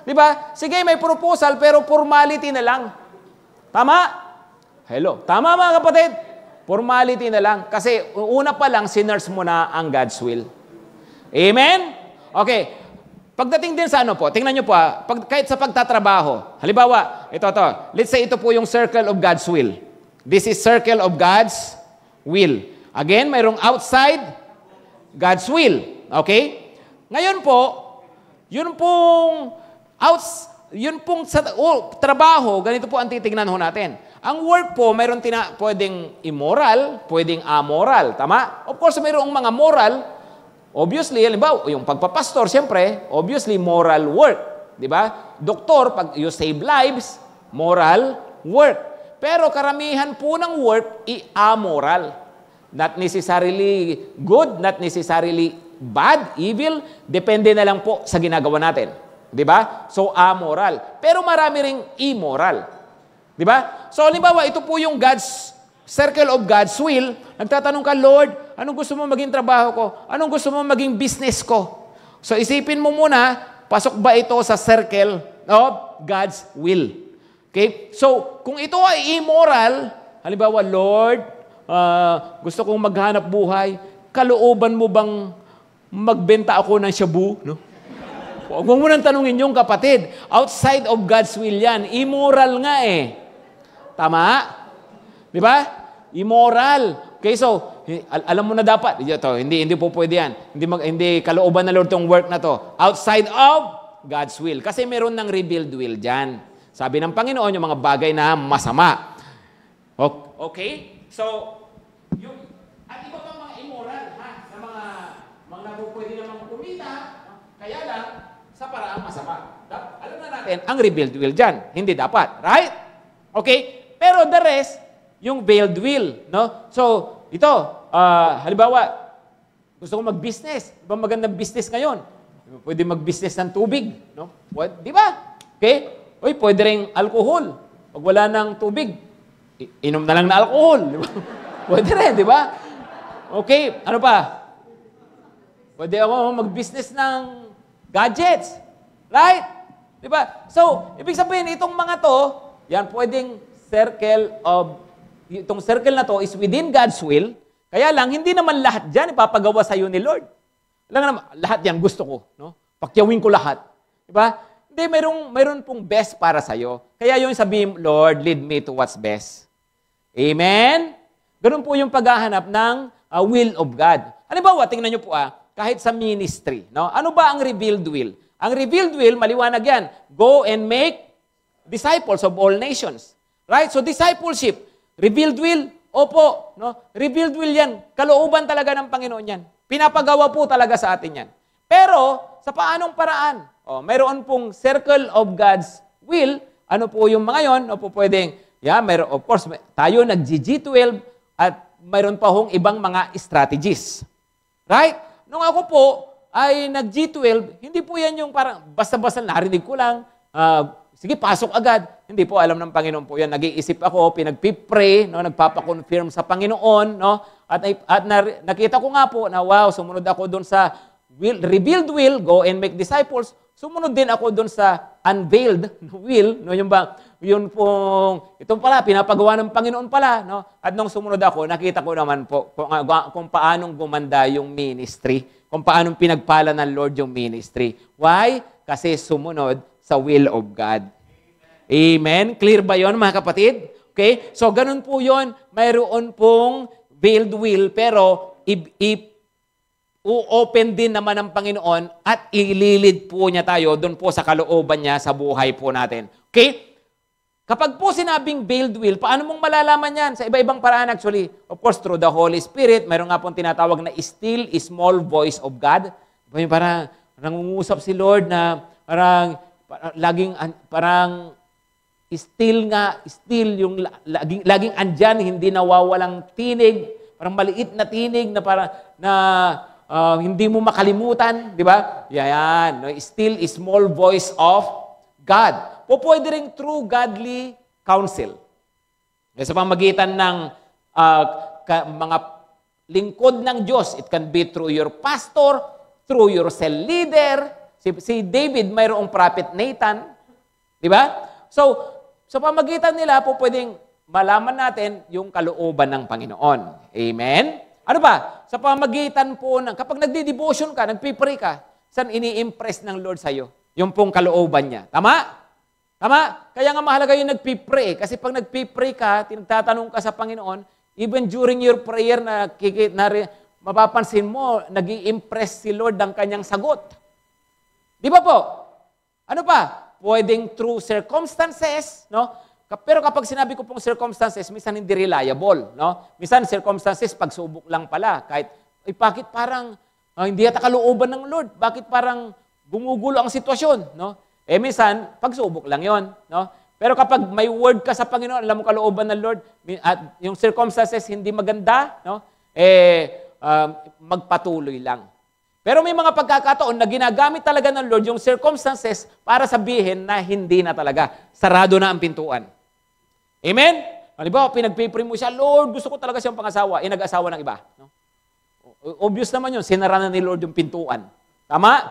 'Di ba? Sige, may proposal pero formality na lang. Tama? Hello. Tama mga kapatid? Formality na lang kasi una pa lang sinners mo na ang God's will. Amen? Okay. Pagdating din sa tingnan nyo po kahit sa pagtatrabaho. Halimbawa, ito. Let's say ito po yung circle of God's will. This is circle of God's will. Again, mayroong outside God's will. Okay? Ngayon po, yun pong trabaho, ganito po ang titignan ho natin. Ang work po, mayroon pwedeng immoral, pwedeng amoral. Tama? Of course, mayroong mga moral. Obviously, halimbawa, yung pagpapastor, siyempre, obviously, moral work. Di ba? Doktor, pag you save lives, moral work. Pero karamihan po ng work, amoral. Not necessarily good, not necessarily bad, evil. Depende na lang po sa ginagawa natin. Di ba? So, amoral. Pero marami ring immoral. Di ba? So, halimbawa, ito po yung circle of God's will. Nagtatanong ka, Lord, anong gusto mo maging trabaho ko? Anong gusto mo maging business ko? So, isipin mo muna, pasok ba ito sa circle of God's will? Okay? So, kung ito ay immoral, halimbawa, Lord, gusto kong maghanap buhay, kalooban mo bang magbenta ako ng shabu? No? Huwag mo nang tanungin yung kapatid. Outside of God's will yan. Immoral nga eh. Tama? Di ba? Immoral. Okay, so, alam mo na dapat. Hindi po pwede yan. Hindi kalooban na Lord tong work na to. Outside of God's will. Kasi meron ng revealed will dyan. Sabi ng Panginoon, yung mga bagay na masama. Okay? So, at iba pang mga immoral, na mga pwede namang kumita, kaya lang, sa paraang masama. Alam na natin, ang revealed will dyan. Hindi dapat. Right? Okay? Pero the rest, yung veiled will. No? So, ito, halimbawa, gusto ko mag-business. Diba magandang business ngayon? Pwede mag-business ng tubig. No? Di ba? Okay? Uy, pwede rin alcohol. Pag wala ng tubig, inom na lang na alcohol. Di ba? Pwede rin, di ba? Okay, ano pa? Pwede ako mag-business ng gadgets. Right? Di ba? So, ibig sabihin, itong mga to, yan, pwedeng itong circle na to is within God's will. Kaya lang, hindi naman lahat dyan ipapagawa sa iyo ni Lord. Alam naman, lahat yan gusto ko. No? Pakyawin ko lahat. Di ba? Hindi, mayroon pong best para sa iyo. Kaya yung sabihin, Lord, lead me to what's best. Amen? Ganun po yung paghahanap ng will of God. Halimbawa, tingnan nyo po kahit sa ministry. No? Ano ba ang revealed will? Ang revealed will, maliwanag yan. Go and make disciples of all nations. Right? So discipleship, revealed will, opo. No? Revealed will yan. Kalooban talaga ng Panginoon yan. Pinapagawa po talaga sa atin yan. Pero, sa paanong paraan? Mayroon pong circle of God's will. Ano po yung mga yon? O po pwedeng, mayroon, of course, tayo nag-G12 at mayroon pa hong ibang mga strategies. Right? Nung ako po ay nag-G12, hindi po yan yung parang basta-basta narinig ko lang, sige, pasok agad. Hindi po, alam ng Panginoon po yan. Nag-iisip ako, pinagpipray, no, nagpapakonfirm sa Panginoon, no, at nakita ko nga po na, wow, sumunod ako doon sa revealed will, go and make disciples. Sumunod din ako doon sa unveiled will, no, yun pong, itong pala, pinapagawa ng Panginoon pala, no, at nung sumunod ako, nakita ko naman po kung paanong gumanda yung ministry, kung paanong pinagpala ng Lord yung ministry. Why? Kasi sumunod sa will of God. Amen? Clear ba yon mga kapatid? Okay? So, ganun po yon. Mayroon pong veiled will, pero u-open din naman ng Panginoon at ililid po niya tayo doon po sa kalooban niya sa buhay po natin. Okay? Kapag po sinabing veiled will, paano mong malalaman yan? Sa iba-ibang paraan actually. Of course, through the Holy Spirit, mayroon nga pong tinatawag na still small voice of God. Parang nangungusap si Lord na parang still yung laging andyan, hindi nawawalang tinig, parang maliit na tinig na hindi mo makalimutan, di ba? Yan, no? Still small voice of God. O pwede rin through godly counsel. Sa pamagitan ng mga lingkod ng Diyos, it can be through your pastor, through your cell leader. Si David, mayroong prophet Nathan. Di ba? So, sa pamagitan nila po pwedeng malaman natin yung kalooban ng Panginoon. Amen? Ano ba? Sa pamagitan po kapag nagdi-devotion ka, nagpipray ka, saan ini-impress ng Lord sa'yo? Yung pong kalooban niya. Tama? Tama? Kaya nga mahalaga yung nagpipray. Kasi pag nagpipray ka, tinagtatanong ka sa Panginoon, even during your prayer, mapapansin mo, nag-i-impress si Lord ang kanyang sagot. Di ba po? Ano pa? Pwedeng through circumstances, no? Pero kapag sinabi ko pong circumstances, minsan hindi reliable, no? Minsan circumstances, pagsubok lang pala. Kahit, bakit parang hindi yata kalooban ng Lord? Bakit parang gumugulo ang sitwasyon, no? Minsan, pagsubok lang yon, no? Pero kapag may word ka sa Panginoon, alam mo kalooban ng Lord, at yung circumstances hindi maganda, no? Magpatuloy lang. Pero may mga pagkakataon na ginagamit talaga ng Lord yung circumstances para sabihin na hindi na talaga. Sarado na ang pintuan. Amen? Halimbawa, pinagpipray mo siya, Lord, gusto ko talaga siyang pangasawa. Nag-asawa ng iba. No? Obvious naman yun, sinara na ni Lord yung pintuan. Tama?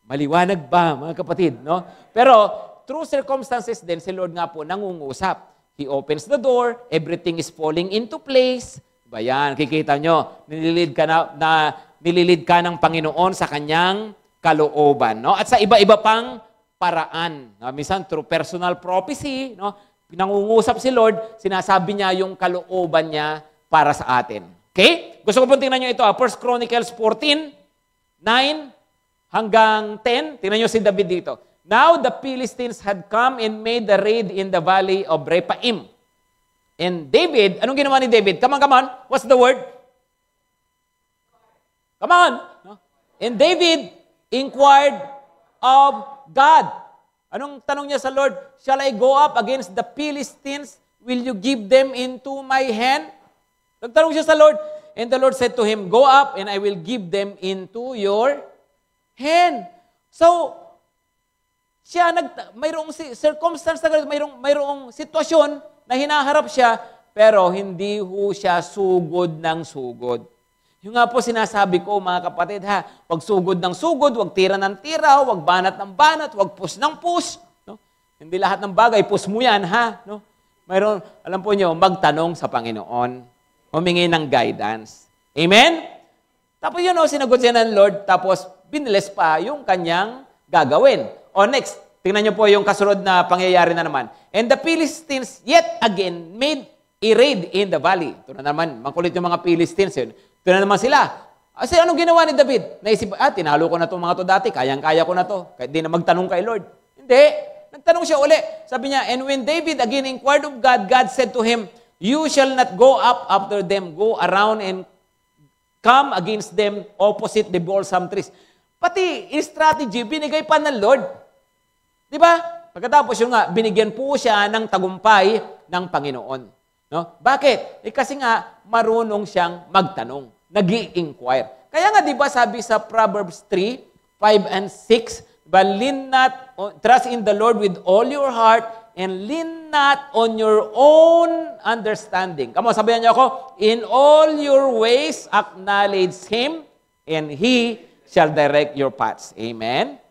Maliwanag ba, mga kapatid? No? Pero, through circumstances din, si Lord nga po nangungusap. He opens the door, everything is falling into place. Diba yan? Kikita nyo, nililid ka ng Panginoon sa kanyang kalooban. No? At sa iba-iba pang paraan. No? Minsan, through personal prophecy, no? Nangungusap si Lord, sinasabi niya yung kalooban niya para sa atin. Okay? Gusto ko pong tingnan nyo ito. 1 Chronicles 14, 9 hanggang 10. Tingnan nyo si David dito. Now the Philistines had come and made the raid in the valley of Rephaim. And David, anong ginawa ni David? Come on. What's the word? Come on. No? And David inquired of God. Anong tanong niya sa Lord? Shall I go up against the Philistines? Will you give them into my hand? Nagtanong siya sa Lord. And the Lord said to him, go up and I will give them into your hand. So, mayroong circumstance na mayroong sitwasyon na hinaharap siya, pero hindi ho siya sugod ng sugod. Yung nga po sinasabi ko, mga kapatid, wag sugod ng sugod, wag tira ng tira, wag banat ng banat, wag push ng push. No? Hindi lahat ng bagay, push mo yan, No? Mayroon, alam po nyo, magtanong sa Panginoon, humingi ng guidance. Amen? Tapos yun, sinagot siya ng Lord, tapos binilis pa yung kanyang gagawin. Next, tingnan nyo po yung kasunod na pangyayari na naman. And the Philistines yet again made a raid in the valley. Ito na naman, makulit yung mga Philistines yun. Ito na naman sila. Kasi anong ginawa ni David? Naisip, tinalo ko na itong mga to dati, kayang-kaya ko na to. Kahit di na magtanong kay Lord. Hindi. Nagtanong siya uli. Sabi niya, and when David again inquired of God, God said to him, you shall not go up after them, go around and come against them opposite the balsam trees. Pati strategy, binigay pa ng Lord. Di ba? Pagkatapos yung nga, binigyan po siya ng tagumpay ng Panginoon. No? Bakit? Kasi nga, marunong siyang magtanong. Nag-i-inquire. Kaya nga, di ba sabi sa Proverbs 3, 5 and 6, but trust in the Lord with all your heart and lean not on your own understanding. Come on, sabihan niyo ako, in all your ways acknowledge Him and He shall direct your paths. Amen?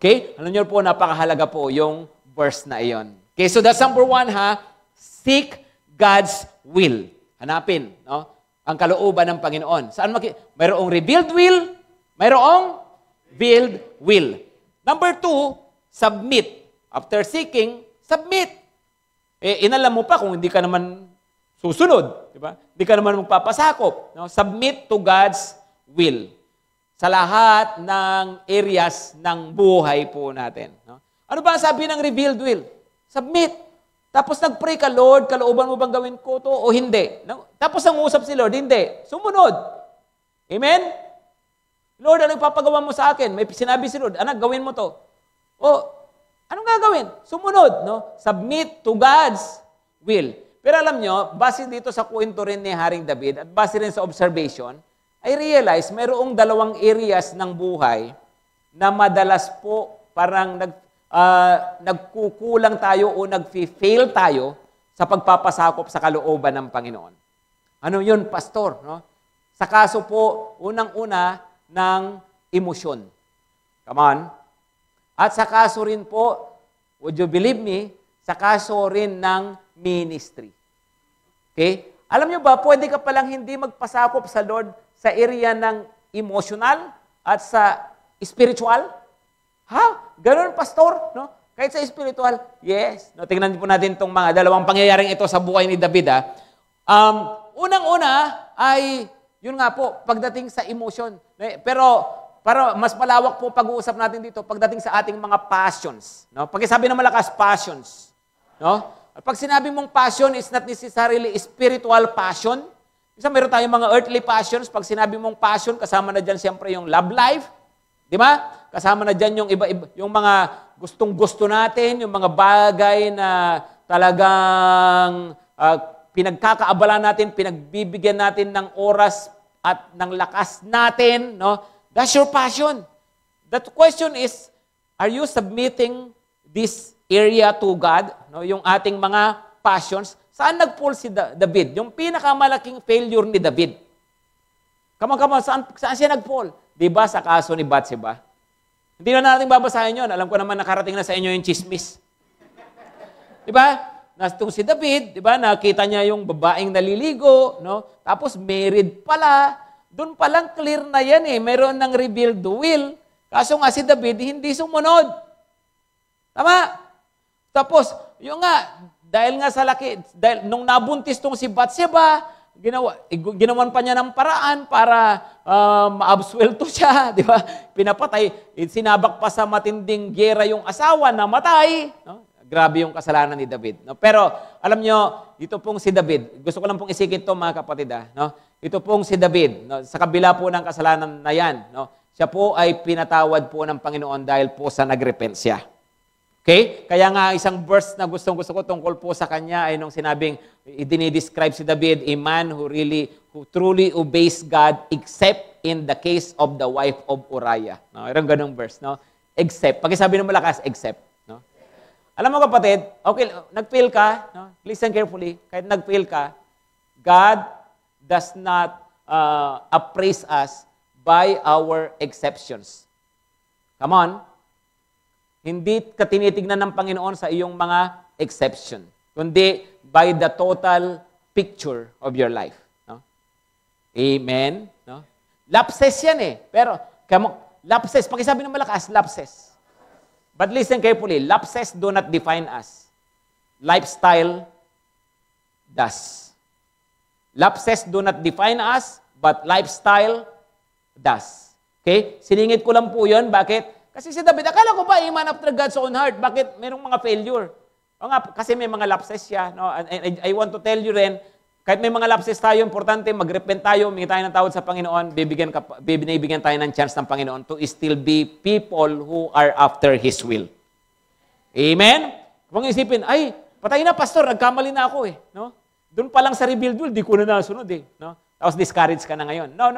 Okay? Alam niyo po, napakahalaga po yung verse na iyon. Okay, so that's number 1, seek God's will. Hanapin, no? Ang kalooban ng Panginoon. Saan mayroong revealed will, mayroong veiled will. Number 2, submit. After seeking, submit. Inalam mo pa kung hindi ka naman susunod. Di ba? Hindi ka naman magpapasakop. No? Submit to God's will. Sa lahat ng areas ng buhay po natin. No? Ano ba ang sabi ng revealed will? Submit. Tapos nag-pray ka, Lord, kalooban mo bang gawin ko to o hindi? Tapos nangusap si Lord, hindi. Sumunod. Amen? Lord, ano ipapagawa mo sa akin? May sinabi si Lord, anak, gawin mo to. Anong gagawin? Sumunod, no? Submit to God's will. Pero alam nyo, base dito sa kwento rin ni Haring David at base rin sa observation, I realize mayroong 2 areas ng buhay na madalas po parang nagkukulang tayo o nag-fail tayo sa pagpapasakop sa kalooban ng Panginoon. Ano yun, pastor? No? Sa kaso po, unang-una, ng emosyon. Come on. At sa kaso rin po, would you believe me, sa kaso rin ng ministry. Okay? Alam nyo ba, pwede ka palang hindi magpasakop sa Lord sa area ng emotional at sa spiritual? Ganun, pastor? No? Kahit sa spiritual? Yes. No, tingnan po natin itong mga 2 pangyayaring ito sa buhay ni David. Unang-una ay yun nga po, pagdating sa emotion. Pero, para mas malawak po pag-uusap natin dito, pagdating sa ating mga passions. No? Pagkasabi ng malakas, passions. No? Pag sinabi mong passion, is not necessarily spiritual passion. Isa meron tayong mga earthly passions. Pag sinabi mong passion, kasama na dyan siyempre yung love life. Di ba? Kasama na dyan yung iba-iba, yung mga gustong-gusto natin, yung mga bagay na talagang pinagkakaabala natin, pinagbibigyan natin ng oras at ng lakas natin, no? That's your passion. The question is, are you submitting this area to God? No? Yung ating mga passions. Saan nag-fall si David? Yung pinakamalaking failure ni David. Come on, saan siya nag-fall? Diba sa kaso ni Bathsheba? Hindi na natin babasahin yun. Alam ko naman nakarating na sa inyo yung chismis. Diba? Nastong si David, di ba? Nakita niya yung babaeng naliligo, no? Tapos married pala. Doon palang clear na yan eh. Meron ng revealed will. Kaso nga si David, hindi sumunod. Tama? Tapos, yung nga, dahil nga sa dahil nung nabuntis tong si Bathsheba, ginawan pa niya ng paraan para ma-absuelto siya, di ba? Pinapatay, sinabak pa sa matinding giyera yung asawa na matay, no? Grabe yung kasalanan ni David. No? Pero, alam nyo, ito pong si David, gusto ko lang pong isikit to mga kapatid. No? Ito pong si David, no? Sa kabila po ng kasalanan na yan, no? siya po ay pinatawad po ng Panginoon dahil po sa nagrepent siya. Okay? Kaya nga isang verse na gustong-gusto ko tungkol po sa kanya ay nung sinabing, dinidescribe si David, a man who truly obeys God except in the case of the wife of Uriah. No? Mayroong ganung verse, no? Except. Pakisabi ng malakas, except. No? Alam mo kapatid, okay, nag-fail ka, no? Listen carefully, kahit nag-fail ka, God does not appraise us by our exceptions. Come on. Hindi ka tinitignan ng Panginoon sa iyong mga exception, kundi by the total picture of your life. No? Amen? No? Lapses yan eh. Pero, lapses, pakisabi ng malakas, lapses. But listen carefully, lapses do not define us. Lifestyle does. Lapses do not define us, but lifestyle does. Okay? Siningit ko lang po yun. Bakit? Kasi si David, akala ko ba, a man after God's own heart, bakit merong mga failure? O nga, kasi may mga lapses siya. No? And I want to tell you rin, kahit may mga lapses tayo, importante, mag-repent tayo, humingi tayo ng tawad sa Panginoon, bibigyan tayo ng chance ng Panginoon to still be people who are after His will. Amen? Kung isipin, ay, patay na, pastor, nagkamali na ako eh. No? Doon pa lang sa rebuild will, di ko na nasunod eh. No? Tapos discourage ka na ngayon. No.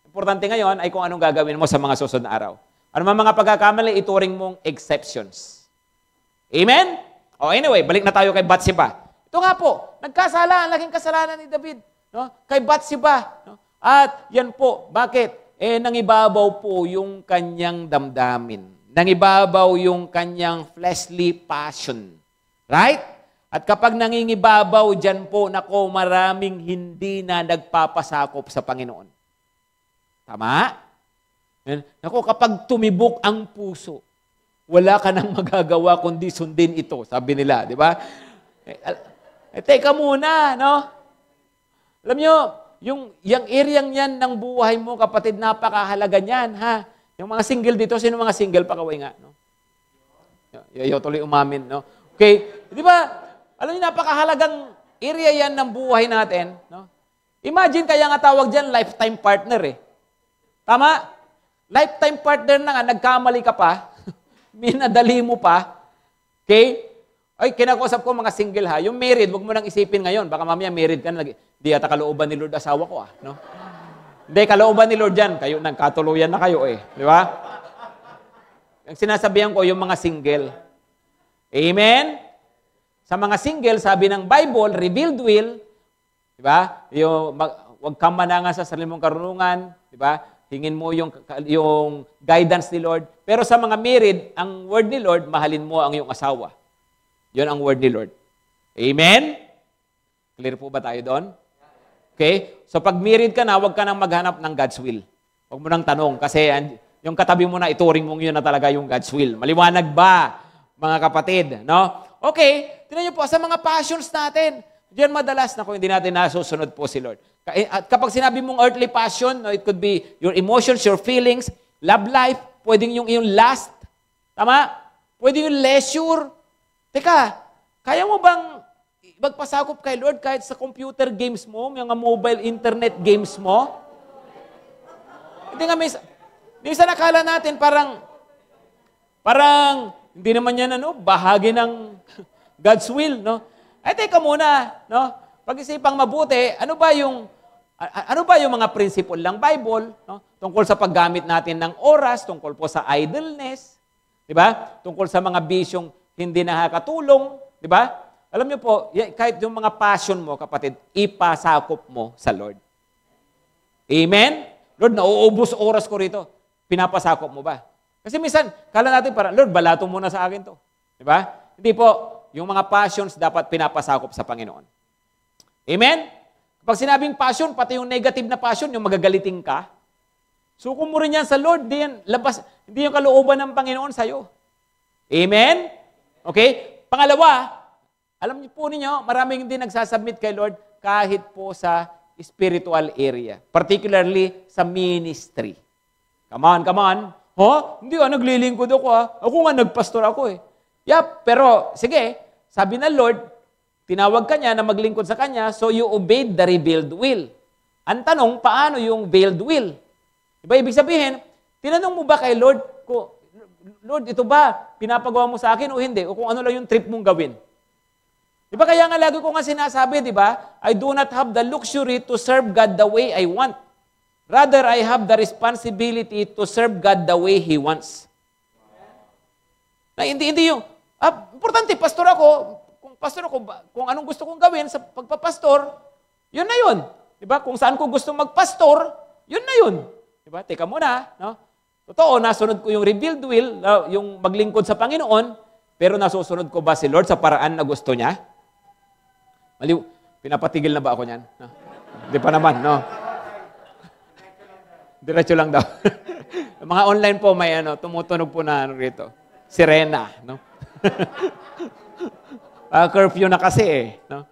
Importante ngayon ay kung anong gagawin mo sa mga susunod na araw. Ano mga pagkakamali, ituring mong exceptions. Amen? Anyway, balik na tayo kay Bathsheba. Ito nga po, nagkasala, ang laking kasalanan ni David. No? Kay Bathsheba. No? At yan po, bakit? Nangibabaw po yung kanyang damdamin. Nangibabaw yung kanyang fleshly passion. Right? At kapag nangingibabaw dyan po, nako, maraming hindi na nagpapasakop sa Panginoon. Tama? Naku, kapag tumibok ang puso, wala ka nang magagawa kundi sundin ito, sabi nila, di ba? Teka muna, no? Alam nyo, yung areang yan ng buhay mo, kapatid, napakahalaga niyan, ha? Yung mga single dito, sino mga single? Pakaway nga, no? Yo tuloy umamin, no? Okay, di ba? Alam nyo, napakahalagang area yan ng buhay natin, no? Imagine kaya nga tawag dyan, lifetime partner, eh. Tama? Lifetime partner na nga, nagkamali ka pa, minadali mo pa, okay? Ay, kinakausap ko mga single ha, yung married, wag mo nang isipin ngayon, baka mamaya married ka na, di ata kalooban ni Lord asawa ko no? Hindi, kalooban ni Lord yan, kayo, nagkatuluyan na kayo eh, di ba? Ang sinasabihan ko, yung mga single. Amen? Sa mga single, sabi ng Bible, revealed will, di ba? Wag kang manangan sa sarili mong karunungan, di ba? Hingin mo yung guidance ni Lord. Pero sa mga married, ang word ni Lord, mahalin mo ang iyong asawa. Yun ang word ni Lord. Amen? Clear po ba tayo doon? Okay? So pag married ka na, huwag ka nang maghanap ng God's will. Huwag mo nang tanong kasi yung katabi mo na, ituring mong yun na talaga yung God's will. Maliwanag ba, mga kapatid? No? Okay, tingnan niyo po, sa mga passions natin, diyan madalas na kung hindi natin nasusunod po si Lord. At kapag sinabi mong earthly passion, no, it could be your emotions, your feelings, love life, pwedeng yung lust. Tama? Pwedeng yung leisure. Teka, kaya mo bang magpasakop kay Lord kahit sa computer games mo, mga mobile internet games mo? Hindi nga, minsan nakala natin parang, hindi naman yan, bahagi ng God's will, no? Ay, teka muna, no? Pag-isipang mabuti, ano ba yung mga principle ng Bible, no? Tungkol sa paggamit natin ng oras, tungkol po sa idleness, di ba? Tungkol sa mga bisyong hindi nakakatulong, di ba? Alam niyo po, kahit yung mga passion mo, kapatid, ipasakop mo sa Lord. Amen? Lord, nauubos oras ko rito. Pinapasakop mo ba? Kasi minsan, kala natin parang, Lord, balato muna sa akin to. Di ba? Hindi po. Yung mga passions dapat pinapasakop sa Panginoon. Amen? Kapag sinabing passion, pati yung negative na passion, yung magagaliting ka, suko mo rin yan sa Lord, hindi yung kalooban ng Panginoon sa'yo. Amen? Okay? Pangalawa, alam niyo po ninyo, maraming hindi nagsasubmit kay Lord kahit po sa spiritual area. Particularly sa ministry. Come on. Hindi naglilingkod ako Ako nga, nagpastor ako eh. Yep, pero sige, sabi ng Lord, tinawag ka niya na maglingkod sa Kanya, so you obeyed the revealed will. Ang tanong, paano yung veiled will? Diba, ibig sabihin, Tinanong mo ba kay Lord, Lord, ito ba pinapagawa mo sa akin o hindi? O kung ano lang yung trip mong gawin? Di ba kaya nga lagi ko nga sinasabi, di ba? I do not have the luxury to serve God the way I want. Rather, I have the responsibility to serve God the way He wants. Na hindi yung, importante, pastor ako, kung anong gusto kong gawin sa pagpapastor, yun na yun. Diba? Kung saan ko gusto magpastor, yun na yun. Diba? Teka muna, no? Totoo, nasunod ko yung revealed will, yung maglingkod sa Panginoon, pero nasusunod ko ba si Lord sa paraan na gusto niya? Maliw, pinapatigil na ba ako niyan? No? Hindi pa naman, no? Diretso lang daw. Mga online po, may tumutunog po na rito. Sirena, no? Curfew na kasi eh, no?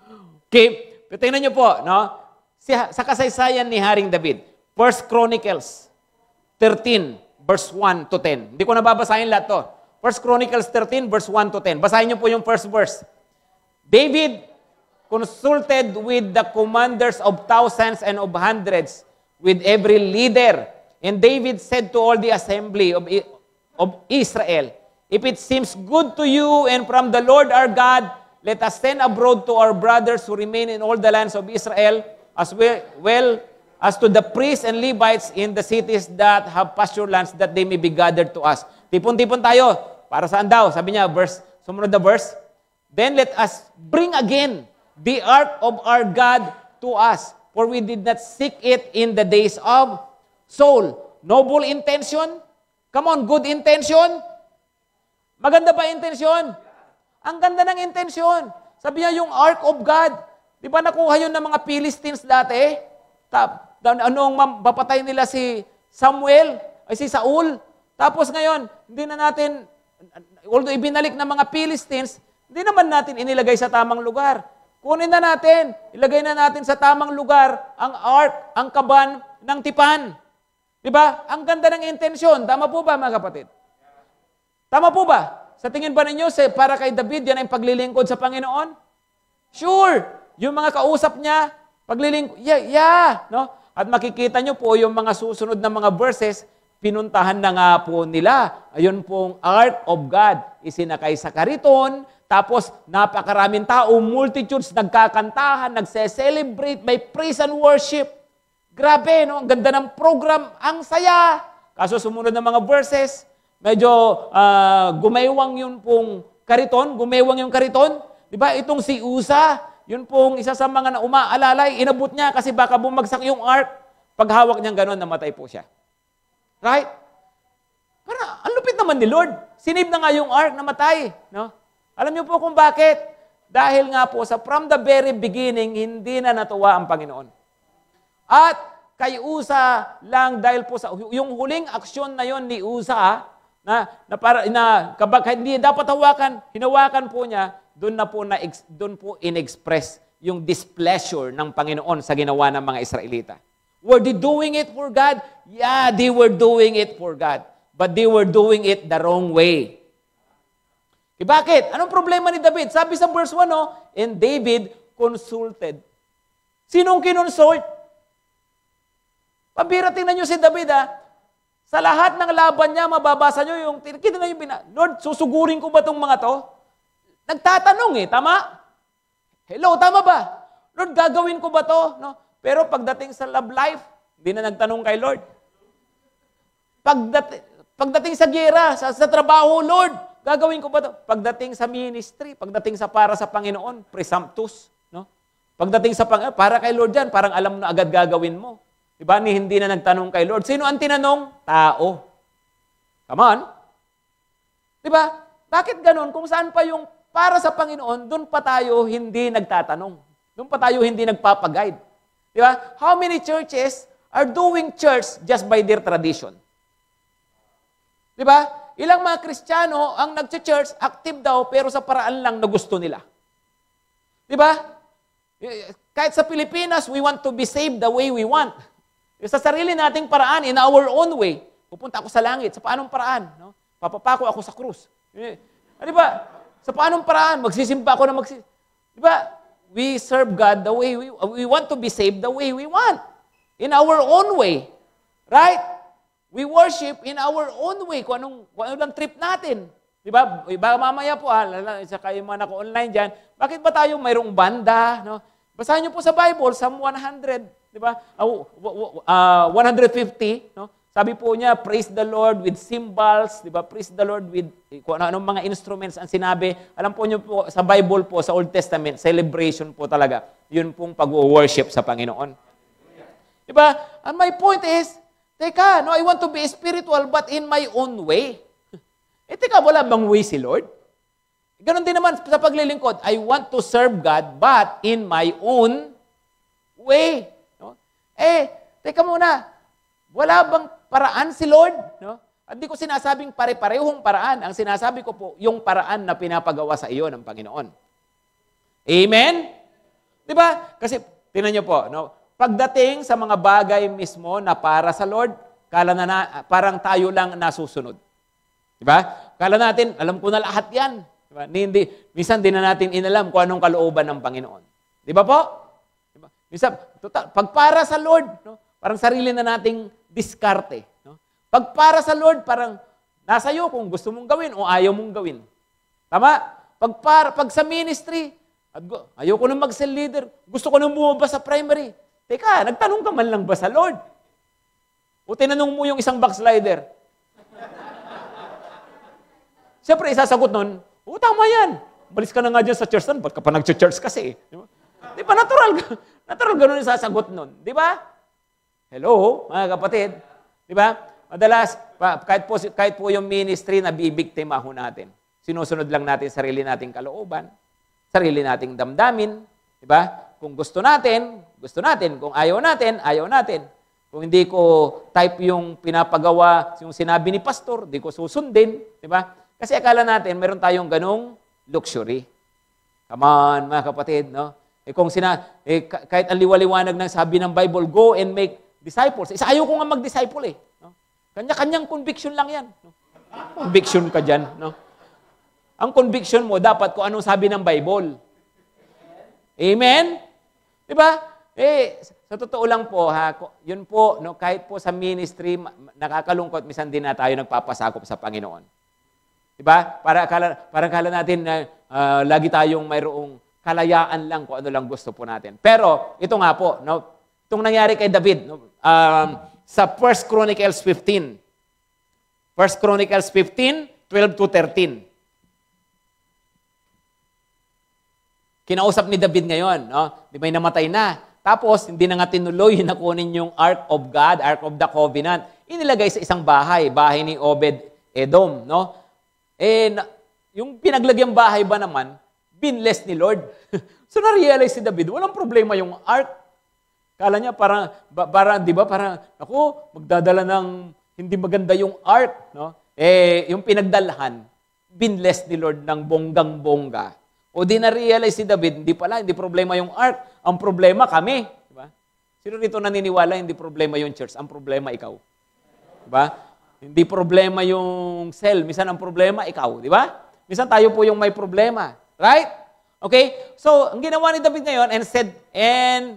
Okay, tingnan niyo po, no? Sa kasaysayan ni Haring David, 1 Chronicles 13, verse 1 to 10. Hindi ko nababasahin lahat to. 1 Chronicles 13, verse 1 to 10. Basahin niyo po yung first verse. David consulted with the commanders of thousands and of hundreds, with every leader. And David said to all the assembly of Israel, if it seems good to you and from the Lord our God, let us send abroad to our brothers who remain in all the lands of Israel, as well as to the priests and Levites in the cities that have pasture lands, that they may be gathered to us. Tipon-tipon tayo. Para saan daw? Sabi niya, sumunod na verse. Then let us bring again the ark of our God to us, for we did not seek it in the days of Saul. Noble intention? Come on, good intention? Maganda ba intensyon? Ang ganda ng intensyon. Sabi niya yung Ark of God. Di ba nakuha yun ng mga Philistines dati? Anong papatay nila si Samuel, ay si Saul. Tapos ngayon, hindi na natin, although ibinalik ng mga Philistines, hindi naman natin inilagay sa tamang lugar. Kunin na natin, ilagay na natin sa tamang lugar ang Ark, ang kaban ng tipan. Di ba? Ang ganda ng intensyon. Tama po ba, mga kapatid? Tama po ba? Sa tingin ba ninyo, para kay David, yan ang paglilingkod sa Panginoon? Sure! Yung mga kausap niya, paglilingkod, no? At makikita nyo po yung mga susunod na mga verses, pinuntahan na nga po nila. Ayun pong Ark of God, isinakay sa kariton, tapos napakaraming tao, multitudes, nagkakantahan, nagse-celebrate, may praise and worship. Grabe, no? Ang ganda ng program, ang saya. Kaso sumunod na mga verses, medyo gumewang yung kariton. Di ba? Itong si Uza, yun pong isa sa mga umaalalay, inabot niya kasi baka bumagsak yung ark. Paghawak niyang gano'n, namatay po siya. Right? Para, ang lupit naman ni Lord. Sinib na nga yung ark, namatay. No? Alam niyo po kung bakit? Dahil nga po sa from the very beginning, hindi na natuwa ang Panginoon. At kay Uza lang dahil po sa yung huling aksyon na yon ni Uza kapag hindi dapat hinawakan po niya, doon po inexpress yung displeasure ng Panginoon sa ginawa ng mga Israelita. Were they doing it for God? Yeah, they were doing it for God. But they were doing it the wrong way. Bakit? Anong problema ni David? Sabi sa verse 1, and David consulted. Sinong kinonsult? Pabira, tingnan nyo si David, Sa lahat ng laban niya, mababasa nyo yung, kita na yung Lord, susugurin ko ba itong mga to? Nagtatanong tama? Hello, tama ba? Lord, gagawin ko ba to? No? Pero pagdating sa love life, hindi na nagtanong kay Lord. Pagdating sa gera, sa trabaho, Lord, gagawin ko ba to? Pagdating sa ministry, pagdating sa para sa Panginoon, presumptuous. No? Pagdating sa para kay Lord yan, parang alam mo na agad gagawin mo. Diba? Hindi na nagtanong kay Lord. Sino ang tinanong? Tao. Come on. Diba? Bakit ganun? Kung saan pa yung para sa Panginoon, doon pa tayo hindi nagtatanong. Doon pa tayo hindi nagpapaguide. Diba? How many churches are doing church just by their tradition? Diba? Ilang mga Kristiyano ang nag-church, active daw, pero sa paraan lang na gusto nila. Diba? Kahit sa Pilipinas, we want to be saved the way we want. Sa sarili nating paraan, in our own way, pupunta ako sa langit. Sa paanong paraan? No? Papapako ako sa krus. Di ba? Sa paanong paraan? Magsisimba ako na Di ba? We serve God the way we want to be saved the way we want. In our own way. Right? we worship in our own way, kung ano lang trip natin. Di ba? Iba mamaya po, isa kayo mga naka-online dyan, bakit ba tayo mayroong banda? No? Basahin niyo po sa Bible, Psalm 100, di ba? 150, no? Sabi po niya, praise the Lord with cymbals, di ba? Praise the Lord with kung anong mga instruments ang sinabi. Alam po niyo po, sa Bible po, sa Old Testament, celebration po talaga. Yun pong pag-worship sa Panginoon. Di ba? And my point is, teka, no, I want to be spiritual but in my own way. Teka, wala bang way si Lord? Ganon din naman sa paglilingkod, I want to serve God but in my own way. No? Teka muna, wala bang paraan si Lord? No? At di ko sinasabing pare-parehong paraan. Ang sinasabi ko po, yung paraan na pinapagawa sa iyo ng Panginoon. Amen? Di ba? Kasi, tingnan niyo po, no? Pagdating sa mga bagay mismo na para sa Lord, parang tayo lang nasusunod. Di ba? Kala natin, alam ko na lahat yan. Diba? Minsan din na natin inalam kung anong kalooban ng Panginoon. Di ba po? Diba? Minsan, pag para sa Lord, no? Parang sarili na nating diskarte. No? Pag para sa Lord, parang nasa iyo kung gusto mong gawin o ayaw mong gawin. Tama? Pag sa ministry, ayaw ko nang mag-cell leader, gusto ko nang bumaba sa primary. Teka, nagtanong ka man lang ba sa Lord? O tinanong mo yung isang backslider? Siyempre, isasagot nun, tama yan. Balis ka na nga dyan sa church nun, ba't ka pa nag-church kasi? Di ba? Natural ganun yung sasagot nun. Di ba? Hello, mga kapatid. Di ba? Madalas, kahit po yung ministry na bibiktima ho natin. Sinusunod lang natin sarili nating kalooban, sarili nating damdamin. Di ba? Kung gusto natin. Kung ayaw natin, ayaw natin. Kung hindi ko type yung pinapagawa, yung sinabi ni pastor, di ko susundin. Di ba? Kasi akala natin, meron tayong ganong luxury. Come on, mga kapatid, no? Kahit ang liwaliwanag ng sabi ng Bible, go and make disciples. Ayaw ko nga mag-disciple eh. No? Kanya-kanyang conviction lang yan. No? Conviction ka dyan. No? Ang conviction mo, dapat kung anong sabi ng Bible. Amen? Diba? Sa totoo lang po, yun po, no, kahit po sa ministry, nakakalungkot, minsan din na tayo nagpapasakop sa Panginoon. Diba? Parang kala natin na lagi tayong mayroong kalayaan lang kung ano lang gusto po natin. Pero, ito nga po, no, itong nangyari kay David, no, sa 1 Chronicles 15. 1 Chronicles 15, 12 to 13. Kinausap ni David ngayon, no? Di ba namatay na? Tapos, hindi na nga tinuloy na kunin yung Ark of God, Ark of the Covenant. Inilagay sa isang bahay ni Obed-Edom, no? Yung pinaglagyan bahay ba naman, binless ni Lord. So, na-realize si David, walang problema yung Ark. Kala niya parang di ba, magdadala ng hindi maganda yung Ark, no? Yung pinagdalahan, binless ni Lord ng bonggang-bongga. O di na-realize si David, hindi problema yung Ark. Ang problema kami. Diba? Sino rito naniniwala, hindi problema yung church. Ang problema, ikaw. Diba? Hindi problema yung cell. Minsan ang problema, ikaw. Diba? Minsan tayo po yung may problema. Right? Okay? So, ang ginawa ni David ngayon, and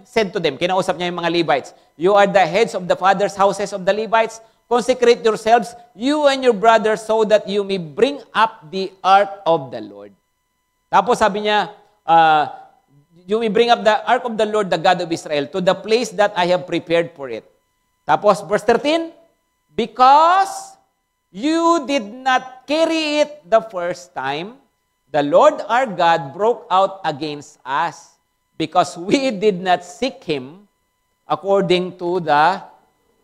said to them, kinausap niya yung mga Levites, you are the heads of the fathers' houses of the Levites. Consecrate yourselves, you and your brothers, so that you may bring up the ark of the Lord. Tapos sabi niya, you will bring up the ark of the Lord, the God of Israel, to the place that I have prepared for it. Tapos, verse 13, because you did not carry it the first time, the Lord our God broke out against us, because we did not seek Him according to the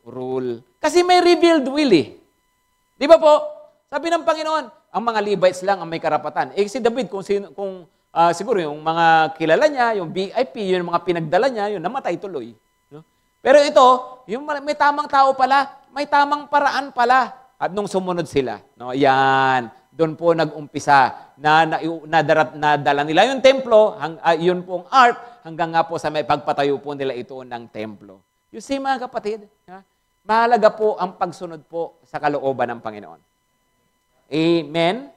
rule. Kasi may revealed will eh. Di ba po? Sabi ng Panginoon, ang mga Levites lang ang may karapatan. Si David, siguro yung mga kilala niya, yung VIP, yung mga pinagdala niya, yun, namatay tuloy. No? Pero ito, yung may tamang tao pala, may tamang paraan pala. At nung sumunod sila, no, yan, doon po nag-umpisa nadala nila yung templo, yun pong ark, hanggang nga po sa may pagpatayo po nila ito ng templo. You see, mga kapatid, mahalaga po ang pagsunod po sa kalooban ng Panginoon. Amen?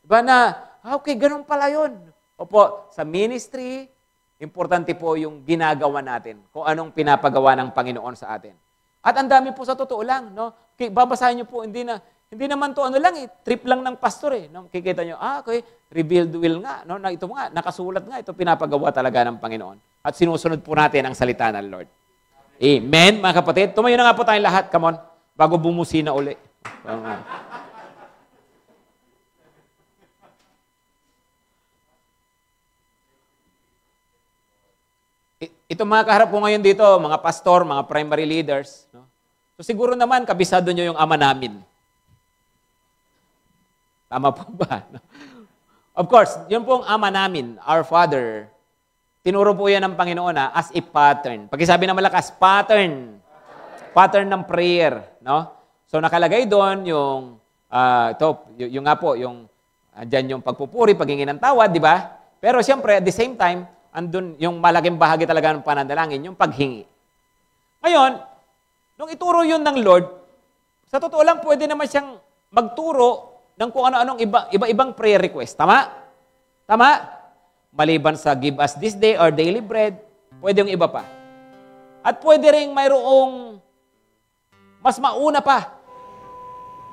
Diba na, okay, ganun pala yun. Opo, sa ministry, importante po yung ginagawa natin, kung anong pinapagawa ng Panginoon sa atin. At ang dami po sa totoo lang, no? Babasahin niyo po, hindi naman to ano lang trip lang ng pastor no? Kikita niyo, okay, revealed will nga, no? Na ito nga, nakasulat nga, ito pinapagawa talaga ng Panginoon. At sinusunod po natin ang salita ng Lord. Amen, mga kapatid. Tumayo na nga po tayong lahat, come on, bago bumusina uli. Ito mga kaharap ko ngayon dito, mga pastor, mga primary leaders. No? So siguro naman, kabisado nyo yung ama namin. Tama po ba? Of course, yun pong ama namin, our Father, tinuro po yan ng Panginoon as a pattern. Pagkisabi na malakas, pattern. Pattern ng prayer. No? So nakalagay doon yung, yung nga po, andyan yung pagpupuri, paghingi ng tawad, di ba? Pero siyempre, at the same time, andun yung malaking bahagi talaga ng pananalangin, yung paghingi. Ngayon, nung ituro yun ng Lord, sa totoo lang, pwede naman siyang magturo ng kung ano-anong iba-ibang prayer request. Tama? Tama? Maliban sa give us this day our daily bread, pwede yung iba pa. At pwede rin mayroong mas mauna pa,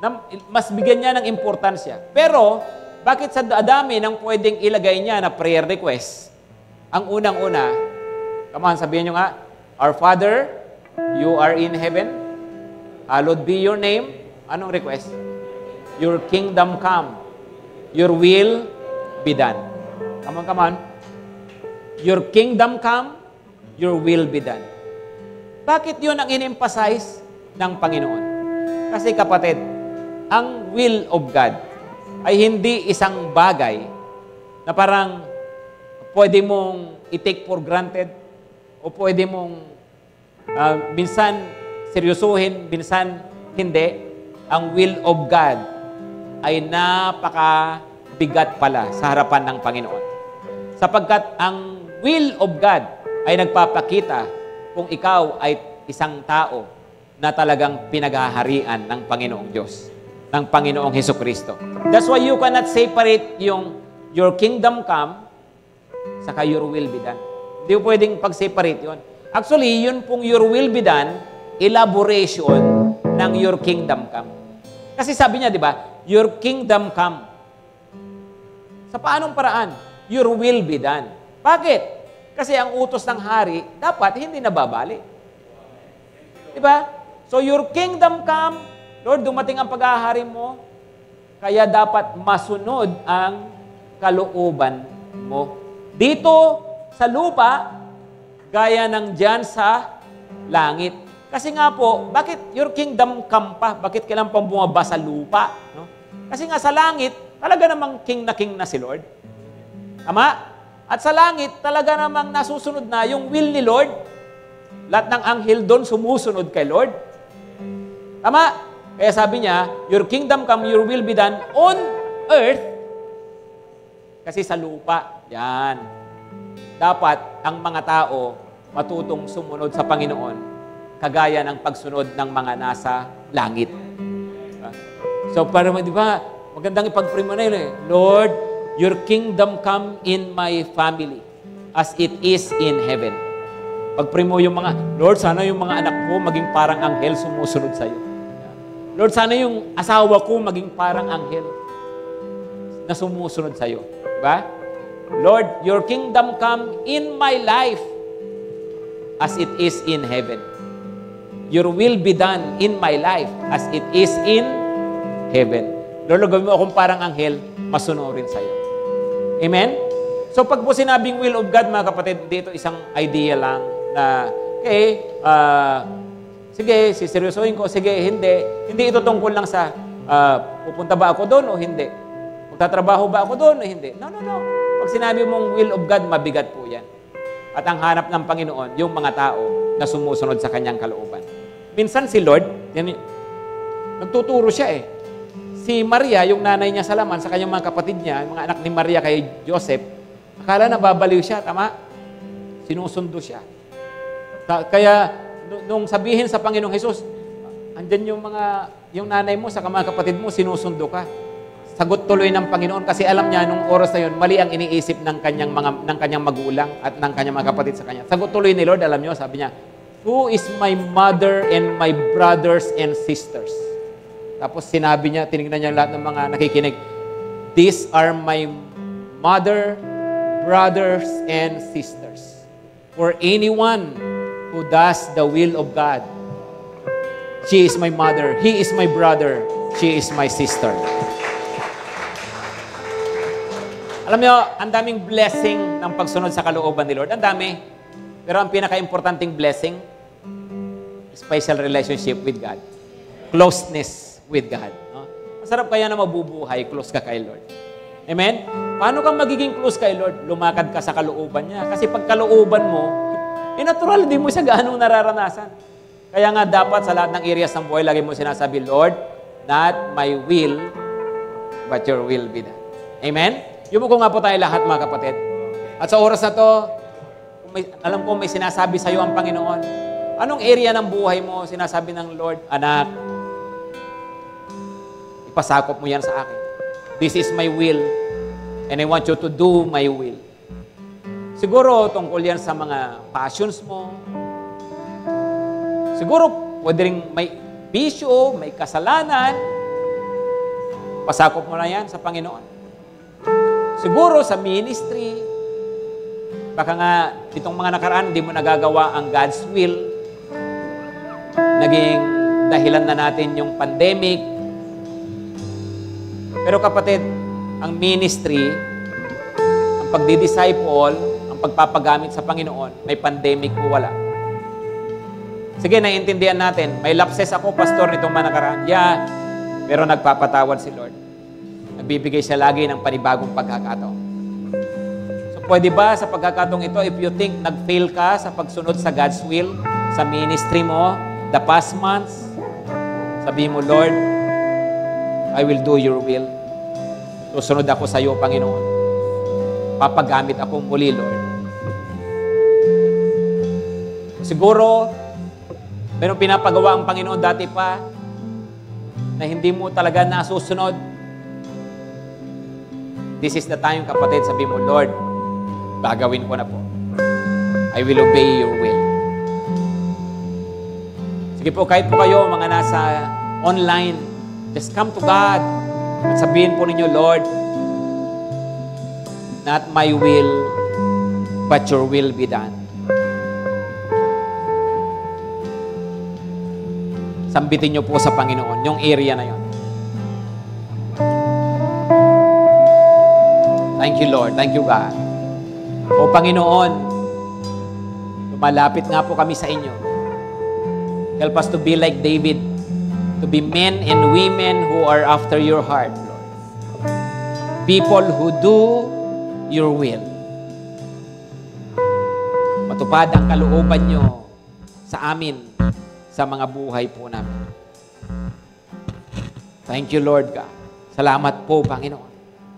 na mas bigyan niya ng importansya. Pero, bakit sa dami ng pwedeng ilagay niya na prayer request, ang unang-una, come on, sabihin nyo nga, Our Father, you are in heaven, hallowed be your name. Anong request? Your kingdom come, your will be done. Come on. Your kingdom come, your will be done. Bakit yun ang in-emphasize ng Panginoon? Kasi kapatid, ang will of God ay hindi isang bagay na parang pwede mong i-take for granted o pwede mong minsan seryosuhin, minsan hindi. Ang will of God ay napakabigat pala sa harapan ng Panginoon. Sapagkat ang will of God ay nagpapakita kung ikaw ay isang tao na talagang pinaghaharian ng Panginoong Diyos, ng Panginoong Hesukristo. That's why you cannot separate your kingdom come saka your will be done. Hindi mo pwedeng pag-separate yun. Actually, yun pong your will be done, elaboration ng your kingdom come. Kasi sabi niya, di ba, your kingdom come. Sa paanong paraan? Your will be done. Bakit? Kasi ang utos ng hari, dapat hindi nababali. Di ba? So your kingdom come, Lord, dumating ang pag-ahari mo, kaya dapat masunod ang kalooban mo. Dito sa lupa, gaya ng dyan sa langit. Kasi nga po, bakit your kingdom come pa? Bakit kailan pang bumaba sa lupa? No? Kasi nga sa langit, talaga namang king na si Lord. Tama? At sa langit, talaga namang nasusunod na yung will ni Lord. Lahat ng anghel doon sumusunod kay Lord. Tama? Kaya sabi niya, your kingdom come, your will be done on earth. Kasi sa lupa, yan. Dapat ang mga tao matutong sumunod sa Panginoon kagaya ng pagsunod ng mga nasa langit. So, para di ba, magandang ipag-pray mo na yun Lord, your kingdom come in my family as it is in heaven. Pag-pray mo yung mga, Lord, sana yung mga anak ko maging parang anghel sumusunod sa'yo. Lord, sana yung asawa ko maging parang anghel na sumusunod sa'yo. Diba? Lord, your kingdom come in my life as it is in heaven. Your will be done in my life as it is in heaven. Lord, gawin mo akong parang anghel, masunurin sa'yo. Amen? So pag po sinabing will of God, mga kapatid, dito isang idea lang na, okay, sige, siseryosohin ko, sige, hindi. Hindi ito tungkol lang sa, pupunta ba ako doon o hindi? Magtatrabaho ba ako doon o hindi? No. Pag sinabi mong will of God, mabigat po yan. At ang hanap ng Panginoon, yung mga tao na sumusunod sa kanyang kalooban. Minsan si Lord, nagtuturo siya Si Maria, yung nanay niya sa laman, sa kanyang mga kapatid niya, yung mga anak ni Maria kay Joseph, akala na babaliw siya, tama? Sinusundo siya. Kaya, nung sabihin sa Panginoong Jesus, andyan yung nanay mo sa mga kapatid mo, sinusundo ka. Sagot tuloy ng Panginoon kasi alam niya nung oras na yun, mali ang iniisip ng kanyang magulang at ng kanyang mga kapatid sa kanya. Sagot tuloy ni Lord, alam niyo, sabi niya, who is my mother and my brothers and sisters. Tapos sinabi niya, tinignan niya lahat ng mga nakikinig, these are my mother, brothers, and sisters. For anyone who does the will of God, she is my mother, he is my brother, she is my sister. Alam niyo, ang daming blessing ng pagsunod sa kalooban ni Lord. Ang dami. Pero ang pinaka-importanting blessing, special relationship with God. Closeness with God. No? Masarap kaya na mabubuhay, close ka kay Lord. Amen? Paano kang magiging close kay Lord? Lumakad ka sa kalooban niya. Kasi pag kalooban mo, natural, di mo siya gaano nararanasan. Kaya nga dapat sa lahat ng areas ng buhay, lagi mo sinasabi, Lord, not my will, but your will be done. Amen? Yumuko nga po tayo lahat, mga kapatid. At sa oras na to, alam ko may sinasabi sa iyo ang Panginoon. Anong area ng buhay mo sinasabi ng Lord, anak, ipasakop mo yan sa akin. This is my will, and I want you to do my will. Siguro, tungkol yan sa mga passions mo. Siguro, pwede rin may bisyo, may kasalanan. Pasakop mo na yan sa Panginoon. Siguro sa ministry, baka nga itong mga nakaraan, hindi mo nagagawa ang God's will. Naging dahilan na natin yung pandemic. Pero kapatid, ang ministry, ang pagdidisciple, ang pagpapagamit sa Panginoon, may pandemic o wala. Sige, naiintindihan natin. May lapses ako, pastor, nitong mga nakaraan. Yeah, pero nagpapatawad si Lord. Nagbibigay siya lagi ng panibagong pagkakataon. So, pwede ba sa pagkakataong ito, if you think nag-fail ka sa pagsunod sa God's will, sa ministry mo, the past months, sabihin mo, Lord, I will do your will. Susunod ako sa iyo, Panginoon. Papagamit ako muli, Lord. Siguro, mayroong pinapagawa ang Panginoon dati pa na hindi mo talaga nasusunod. This is the time, kapatid, sabi mo, Lord, gagawin ko na po. I will obey your will. Sige po, kahit po kayo, mga nasa online, just come to God at sabihin po ninyo, Lord, not my will, but your will be done. Sambitin nyo po sa Panginoon, yung area na yon. Thank you, Lord. Thank you, God. O Panginoon, lumalapit nga po kami sa inyo. Help us to be like David, to be men and women who are after your heart, Lord. People who do your will. Matupad ang kalooban nyo sa amin, sa mga buhay po namin. Thank you, Lord God. Salamat po, Panginoon.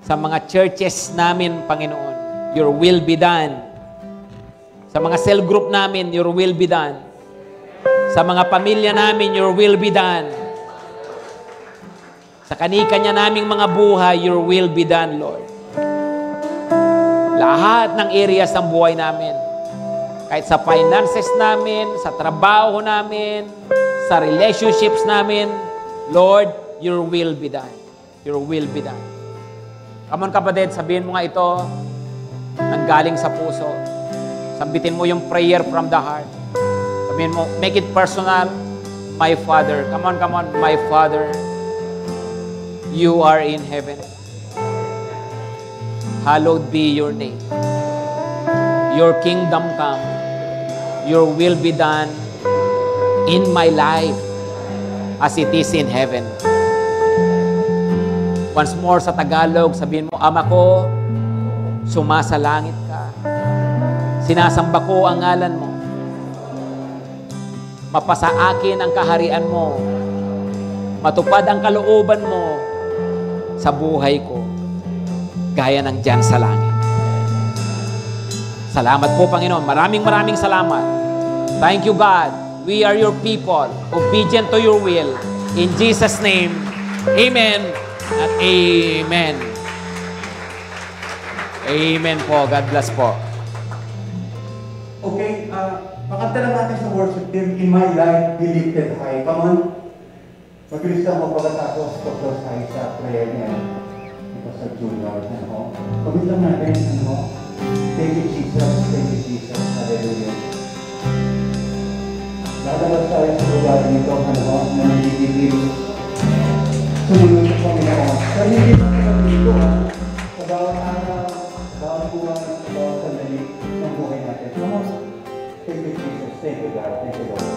Sa mga churches namin, Panginoon, your will be done. Sa mga cell group namin, your will be done. Sa mga pamilya namin, your will be done. Sa kanikanya naming mga buhay, your will be done, Lord. Lahat ng areas ng buhay namin, kahit sa finances namin, sa trabaho namin, sa relationships namin, Lord, your will be done. Your will be done. Come on, kapatid, sabihin mo nga ito, nanggaling sa puso. Sambitin mo yung prayer from the heart. Sabihin mo, make it personal. My Father, come on, my Father, you are in heaven. Hallowed be your name. Your kingdom come. Your will be done in my life as it is in heaven. Once more sa Tagalog, sabihin mo, Ama ko, sumasalangit ka. Sinasamba ko ang ngalan mo. Mapasa akin ang kaharian mo. Matupad ang kalooban mo sa buhay ko, gaya ng diyan sa langit. Salamat po, Panginoon. Maraming salamat. Thank you, God. We are your people, obedient to your will. In Jesus' name, amen. At amen. Amen po. God bless po. Okay, makanta lang natin sa worship team, In My Life, Be Lifted High. Come on. Mabilis lang mo pagkatapos pag-close tayo sa prayer niya. Ito sa Junior. Pagod lang natin. Thank you, Jesus. Thank you, Jesus. Hallelujah. Lalabas tayo sa lugar nito, na nagigigil. Sumunod sa Panginoon. Sarili natin dito, sa bawat araw, bawat buwan, sa bawat sandali ng buhay natin. Come on. Thank you, Jesus. Thank you, God. Thank you, Lord.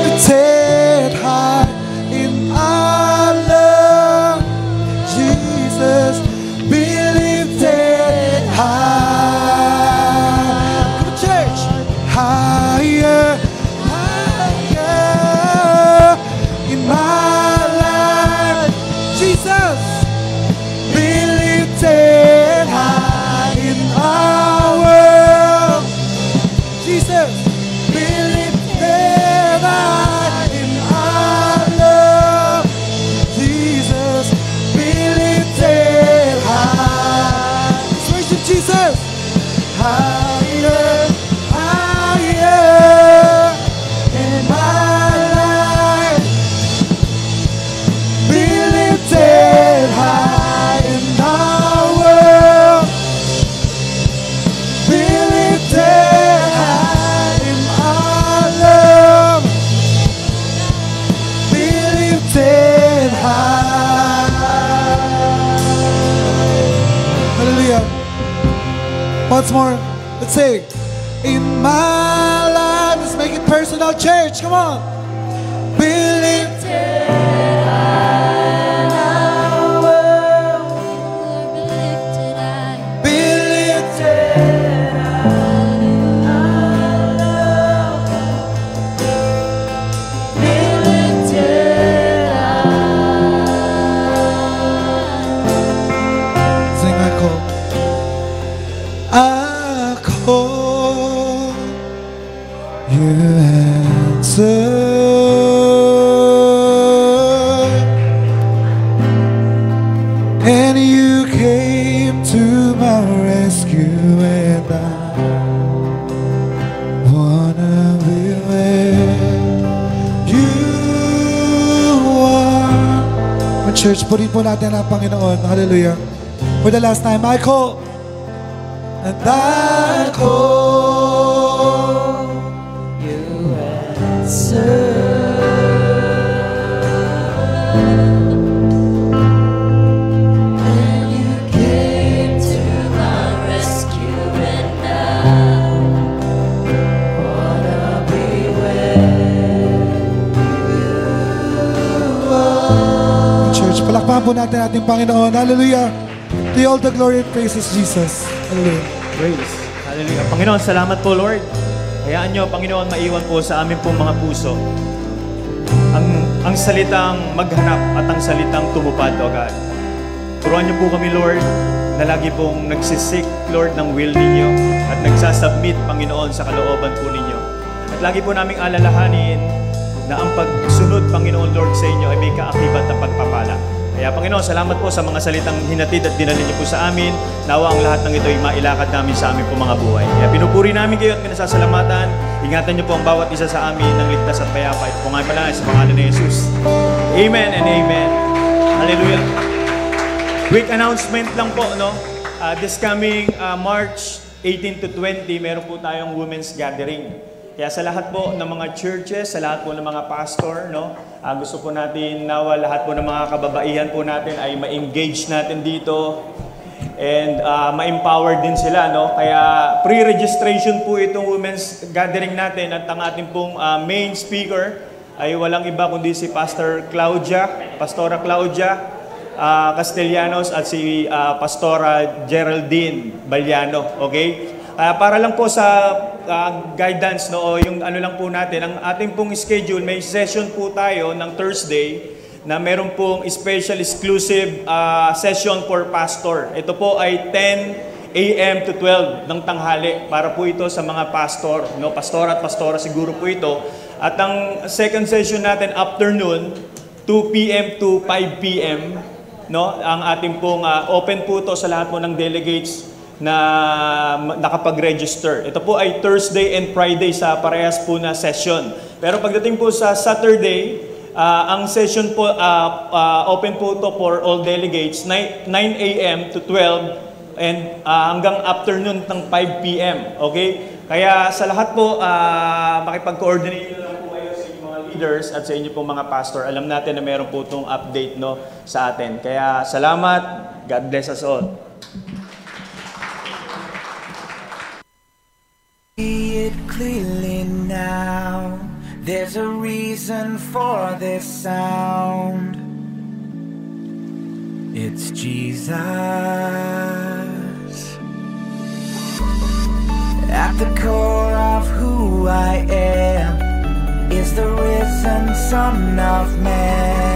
Lifted high in our love, Jesus, be lifted high. Come on, church, higher, higher in my life, Jesus, be lifted high in our world, Jesus, be lifted high in our love, Jesus, be lifted high. Let's worship Jesus. Higher, higher in my life, be lifted high in our world, be lifted high in our love, be lifted high. Hallelujah. Once more, let's sing. In my life, let's make it personal, church. Come on. Be lifted high in our world. Be lifted high in our love. Be lifted high. Sing ako. Ako, you answer, and you came to my rescue, and I wanna be where you are. Church, purihin po natin ang Panginoon. Hallelujah. For the last time, I call. And I call, you answer. And you came to my rescue, and I wanna be where you are. Church, palakpakan po natin ating Panginoon. Hallelujah. To all the glory and praises, Jesus. Hallelujah. Praise. Hallelujah. Panginoon, salamat po, Lord. Hayaan nyo, Panginoon, maiwan po sa amin pong mga puso ang salitang maghanap at ang salitang tumupad, O God. Turuan niyo po kami, Lord, na lagi pong nagsisik, Lord, ng will ninyo at nagsasubmit, Panginoon, sa kalooban po ninyo. At lagi po naming alalahanin na ang pagsunod, Panginoon, Lord, sa inyo ay may kaakibat na pagpapala. Kaya Panginoon, salamat po sa mga salitang hinatid at dinala niyo po sa amin. Nawa ang lahat ng ito ay mailakad namin sa aming po mga buhay. Kaya pinupuri namin kayo at pinasasalamatan. Ingatan niyo po ang bawat isa sa amin ng ligtas at payapa. Ito po nga pala sa pangalan ni Jesus. Amen and amen. Hallelujah. Quick announcement lang po, no? This coming March 18 to 20, meron po tayong women's gathering. Kaya sa lahat po ng mga churches, sa lahat po ng mga pastor, no, gusto po natin nawa lahat po ng mga kababaihan po natin ay ma-engage natin dito and ma-empower din sila, no. Kaya pre-registration po itong women's gathering natin at ang ating pong main speaker ay walang iba kundi si Pastora Claudia Castellanos at si Pastora Geraldine Baliano, okay? Para lang po sa guidance, no, o yung ano lang po natin, ang ating pong schedule, may session po tayo ng Thursday na meron pong special exclusive session for pastor. Ito po ay 10 a.m. to 12 ng tanghali. Para po ito sa mga pastor, no? Pastor at pastora siguro po ito. At ang second session natin afternoon, 2 p.m. to 5 p.m. No? Ang ating pong open po to sa lahat po ng delegates na nakapag-register. Ito po ay Thursday and Friday sa parehas po na session. Pero pagdating po sa Saturday, ang session po, open po to for all delegates, 9 a.m. to 12 and hanggang afternoon ng 5 p.m. Okay? Kaya sa lahat po, makipag-coordinate lang po kayo sa inyong mga leaders at sa inyong pong mga pastor. Alam natin na meron po itong update, no, sa atin. Kaya salamat. God bless us all. See it clearly now. There's a reason for this sound. It's Jesus. At the core of who I am is the risen Son of Man.